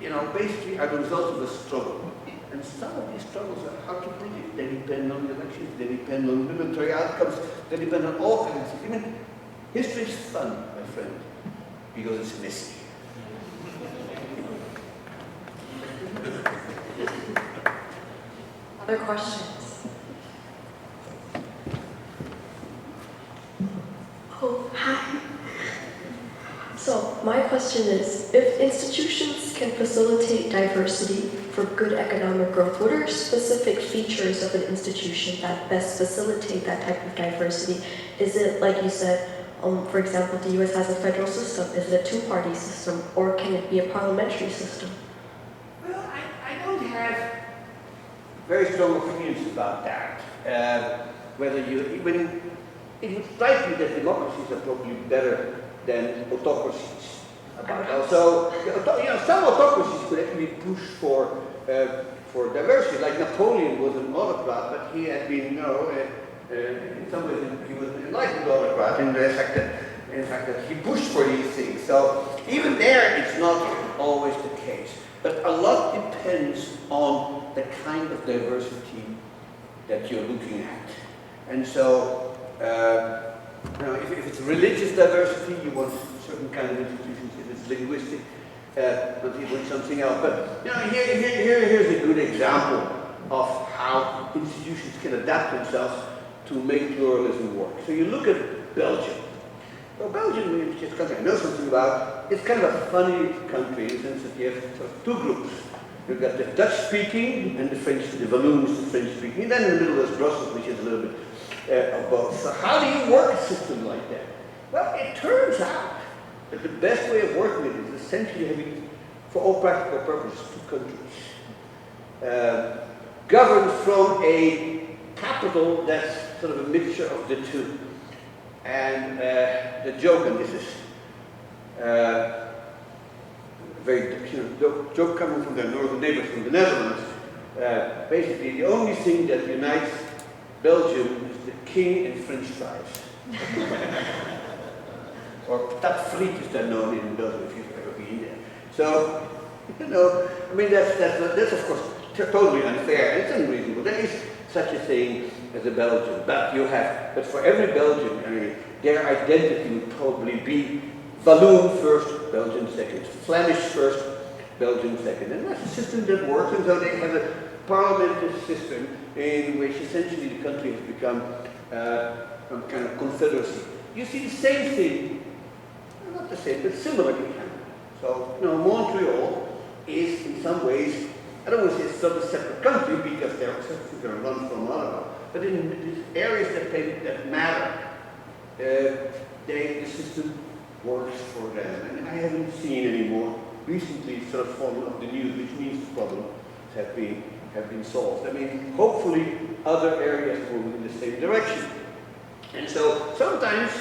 you know, basically are the result of a struggle. And some of these struggles are hard to predict. They depend on the elections, they depend on military outcomes, they depend on all kinds of things. I mean, history is fun, my friend, because it's messy. Other questions? Oh, hi. So my question is, if institutions can facilitate diversity for good economic growth, what are specific features of an institution that best facilitate that type of diversity? Is it, like you said, for example, the US has a federal system. Is it a two-party system, or can it be a parliamentary system? Well, I don't have very strong opinions about that. Whether you, when it would strike me that democracies are probably better than autocracies. Also, you know, some autocracies could actually push for diversity. Like Napoleon was an autocrat, but he had been, you know, in some ways he was an enlightened autocrat in the fact that he pushed for these things. So even there, it's not always the case. But a lot depends on the kind of diversity that you're looking at. And so, you know, if it's religious diversity, you want certain kind of institutions. If it's linguistic, but you want something else. But you know, here's a good example of how institutions can adapt themselves to make pluralism work. So you look at Belgium. Well, Belgium, which is a country I know something about, it's kind of a funny country in the sense that you have sort of two groups. You've got the Dutch-speaking and the French, the Walloons, the French-speaking. And then in the middle is Brussels, which is a little bit of both. So how do you work a system like that? Well, it turns out that the best way of working it is essentially having, for all practical purposes, two countries. Governed from a capital that's sort of a mixture of the two. And the joke, and this is very, joke coming from their northern neighbors, from the Netherlands, basically the only thing that unites Belgium is the king and French fries. Or tapenfriet is they're known in Belgium if you've ever been there. So, you know, I mean, that's of course totally unfair, and it's unreasonable. There is such a thing as a Belgian, but for every Belgian, I mean, their identity would probably be Walloon first, Belgian second, Flemish first, Belgian second. And that's a system that works, and so they have a parliamentary system in which essentially the country has become some kind of confederacy. You see the same thing, not the same, but similar in Canada. So, you know, Montreal is in some ways, I don't want to say it's not a separate country because they're going to run from Ottawa, but in these areas that matter, the system works for them. And I haven't seen any more recently sort of fallen off the news, which means the problems have been solved. I mean, hopefully other areas move in the same direction. And so sometimes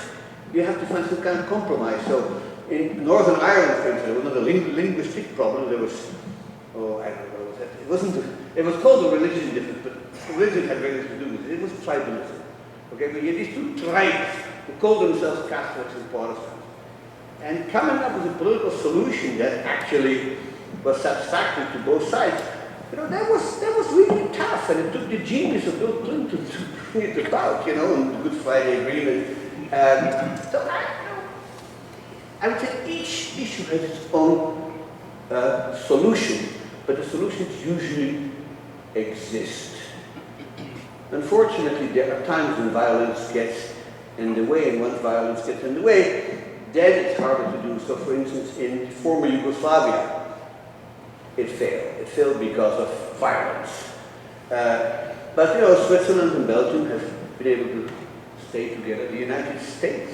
you have to find some kind of compromise. So in Northern Ireland, for instance, there was not a linguistic problem. There was, oh, I don't know what was that. It wasn't. It was called a religion difference, but religion had very little to do with it. It was tribalism. Okay, but you had these two tribes who called themselves Catholics and Protestants. And coming up with a political solution that actually was satisfactory to both sides, you know, that was really tough, and it took the genius of Bill Clinton to bring it about, you know, and the Good Friday Agreement. So I would say each issue has its own solution, but the solutions usually exist. Unfortunately, there are times when violence gets in the way, and once violence gets in the way, then it's harder to do. So, for instance, in former Yugoslavia, it failed. It failed because of violence. But, you know, Switzerland and Belgium have been able to stay together. The United States,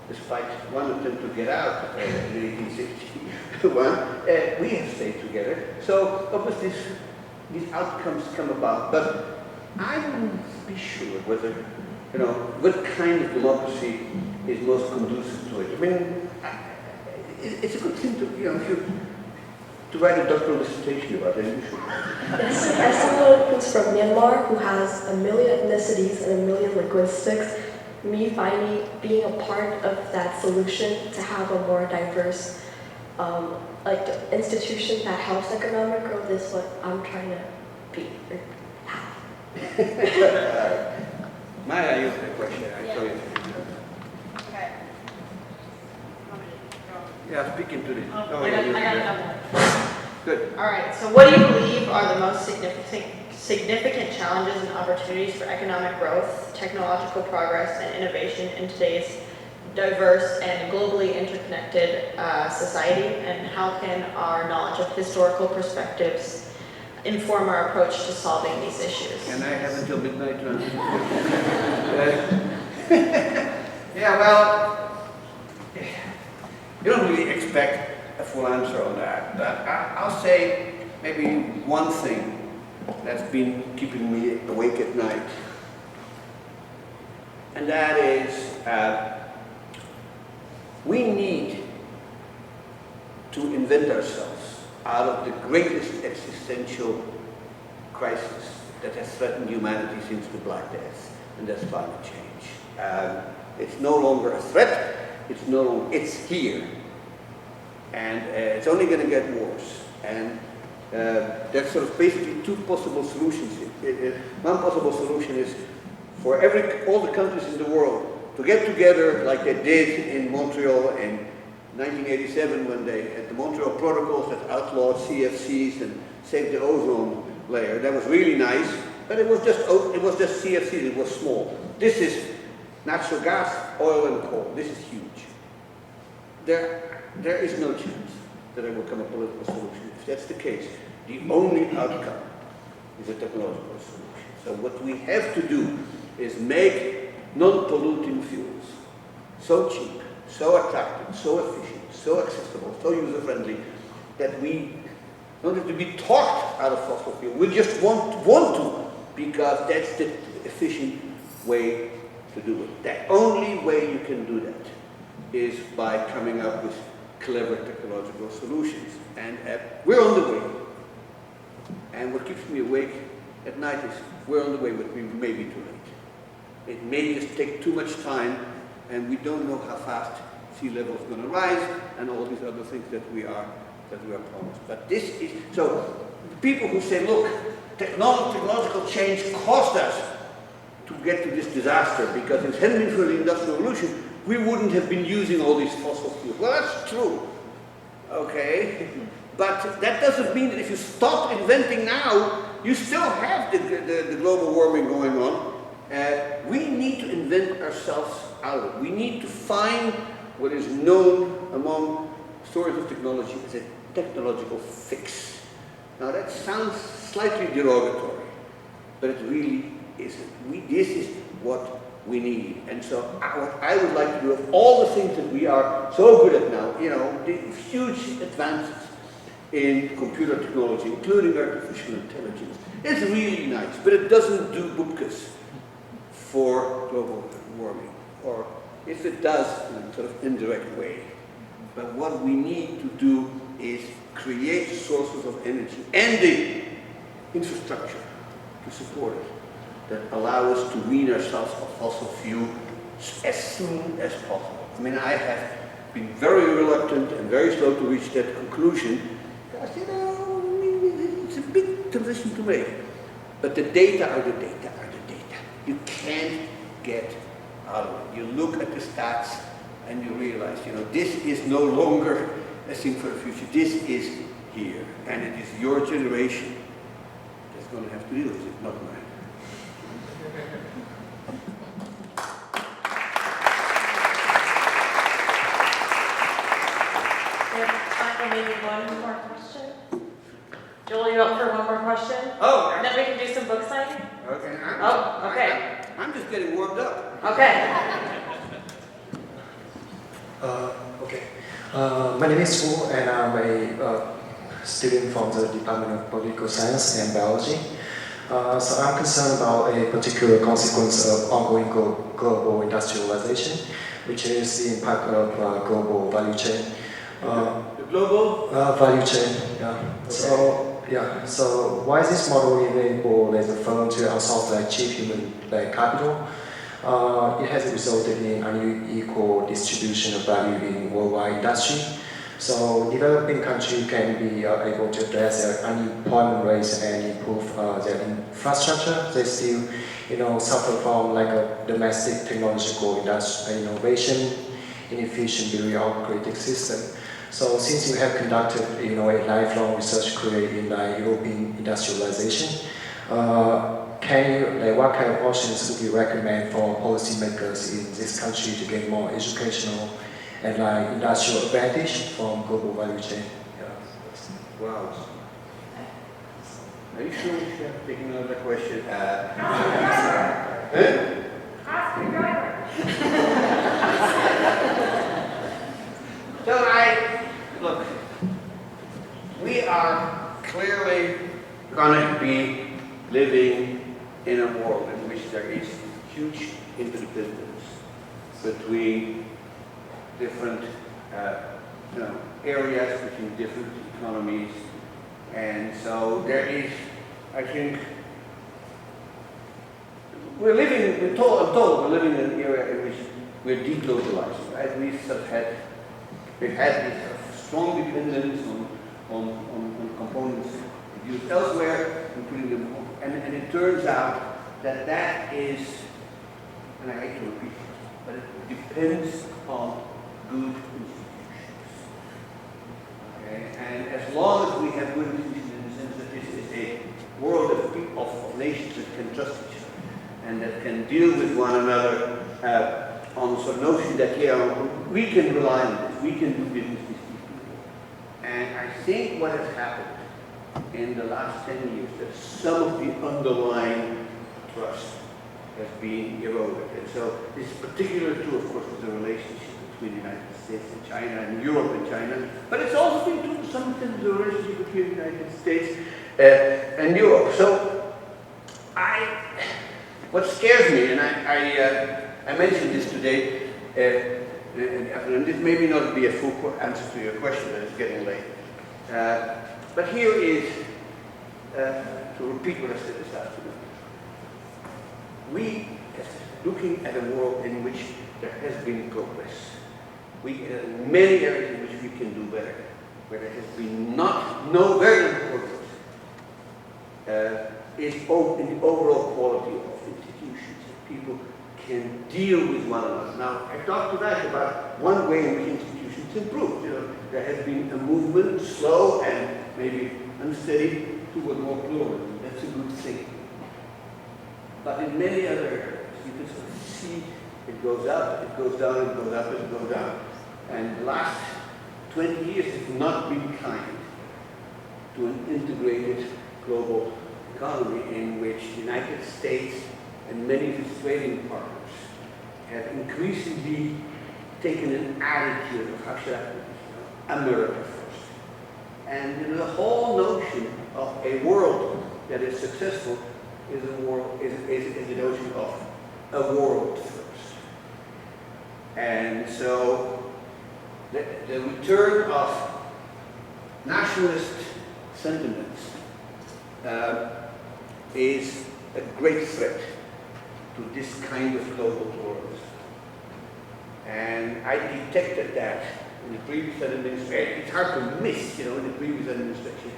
despite one attempt to get out in 1861, we have stayed together. So, obviously, these outcomes come about. But I wouldn't be sure whether, you know, what kind of democracy is most conducive to it. I mean, it's a good thing to, you know, if you to write a doctoral dissertation about it. You should. Yes, as someone who's from Myanmar, who has 1 million ethnicities and 1 million linguistics, me finding being a part of that solution to have a more diverse, like institution that helps economic growth is what I'm trying to be or have. Maya, you have a question. I saw you. Okay. Yeah, speak into this. I got a couple. Good. All right, so what do you believe are the most significant challenges and opportunities for economic growth, technological progress, and innovation in today's diverse and globally interconnected society? And how can our knowledge of historical perspectives inform our approach to solving these issues? And I have until midnight to answer. Yeah, well, you don't really expect a full answer on that. But I'll say maybe one thing that's been keeping me awake at night. And that is, we need to invent ourselves out of the greatest existential crisis that has threatened humanity since the Black Death, and that's climate change. It's no longer a threat, it's here. And it's only going to get worse. And there's sort of basically two possible solutions. One possible solution is for all the countries in the world to get together like they did in Montreal in 1987 when they had the Montreal Protocols that outlawed CFCs and saved the ozone layer. That was really nice, but it was just CFCs, it was small. This is natural gas, oil and coal. This is huge. There is no chance that there will come a political solution. If that's the case, the only outcome is a technological solution. So what we have to do is make non-polluting fuels so cheap, so attractive, so efficient, so accessible, so user-friendly, that we don't have to be talked out of fossil fuel. We just want to, because that's the efficient way to do it. The only way you can do that is by coming up with clever technological solutions. And we're on the way. And what keeps me awake at night is we're on the way, but we may be too late. It may just take too much time, and we don't know how fast sea level is going to rise, and all these other things that we are promised. But this is, so people who say, look, technological change caused us to get to this disaster, because if it hadn't been for the Industrial Revolution, we wouldn't have been using all these fossil fuels. Well, that's true, okay? But that doesn't mean that if you stop inventing now, you still have the global warming going on. We need to invent ourselves out of it. We need to find what is known among historians of technology as a technological fix. Now that sounds slightly derogatory, but it really isn't. This is what we need. And so what I would like to do, of all the things that we are so good at now, you know, the huge advances in computer technology, including artificial intelligence. It's really nice, but it doesn't do bupkes for global warming, or if it does, in a sort of indirect way. But what we need to do is create sources of energy and the infrastructure to support it that allow us to wean ourselves of fossil fuel as soon as possible. I mean, I have been very reluctant and very slow to reach that conclusion because, you know, I mean, it's a big transition to make. But the data are the data are the data. You can't get out of it. You look at the stats and you realize, you know, this is no longer a thing for the future. This is here. And it is your generation that's going to have to deal with it, not mine. Maybe one more question? Joel, you up for one more question? Oh, And then we can do some book signing? okay. Okay. I'm just getting warmed up. Okay. Okay. My name is Wu, and I'm a student from the Department of Political Science and Biology. So I'm concerned about a particular consequence of ongoing global industrialization, which is the impact of global value chain. The global Value chain, yeah. Okay. So why is this model enable as a firm to outsource like cheap human capital? It has resulted in unequal distribution of value in worldwide industry. So developing countries can be able to address their unemployment rates and improve their infrastructure. They still, suffer from like a domestic technological innovation, inefficient bureaucratic system. So since you have conducted, a lifelong research career in European industrialization, can you, what kind of options would you recommend for policymakers in this country to gain more educational and industrial advantage from global value chain? Yeah. Wow. Are you sure we should have taken another question? Ask your driver. So look, we are clearly going to be living in a world in which there is huge interdependence between different areas, between different economies. And so there is, I think, I'm told we're living in an era in which we're deglobalizing, right? We've had this strong dependence on components used elsewhere, including them, and it turns out that is, and I hate to repeat it, but it depends on good institutions. Okay? And as long as we have good institutions in the sense that this is a world of people, of nations that can trust each other and that can deal with one another on the sort of notion that, we can rely on this, we can do business with these people. And I think what has happened in the last 10 years, that some of the underlying trust has been eroded. And so this is particularly true, of course, with the relationship between the United States and China, and Europe and China, but it's also been true to some extent the relationship between the United States and Europe. So what scares me, and I mentioned this today, and this may not be a full answer to your question, but it's getting late. But here is, to repeat what I said this afternoon, we are looking at a world in which there has been progress. Many areas in which we can do better, where there has been no very little progress, is in the overall quality of institutions. People can deal with one another. Now, I talked tonight about one way in which institutions improve. There has been a movement, slow and maybe unsteady, toward more pluralism. That's a good thing. But in many other areas, you can sort of see it goes up, it goes down, it goes up, it goes down. And the last 20 years have not been kind to an integrated global economy in which the United States and many of its trading partners have increasingly taken an attitude of, how should I put it, America first. And the whole notion of a world that is successful is the notion of a world first. And so the return of nationalist sentiments is a great threat to this kind of global pluralism. And I detected that in the previous administration. It's hard to miss, in the previous administration,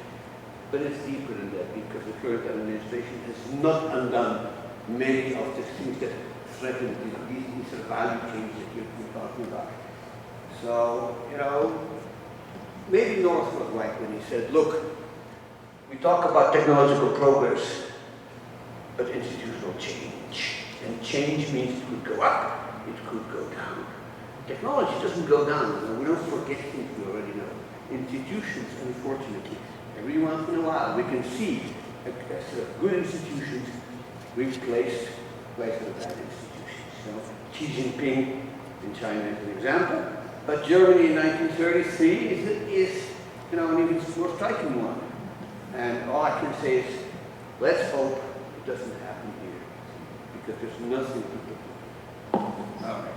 but it's deeper than that because the current administration has not undone many of the things that threaten these sort of value changes that you've been talking about. So, maybe North was right when he said, look, we talk about technological progress, but institutional change. And change means it could go up, it could go down. Technology doesn't go down. We don't forget things we already know. Institutions, unfortunately, every once in a while, we can see good institutions replaced by bad institutions. Xi Jinping in China is an example, but Germany in 1933 is an even more striking one. And all I can say is, let's hope it doesn't happen here, because there's nothing to do. All right.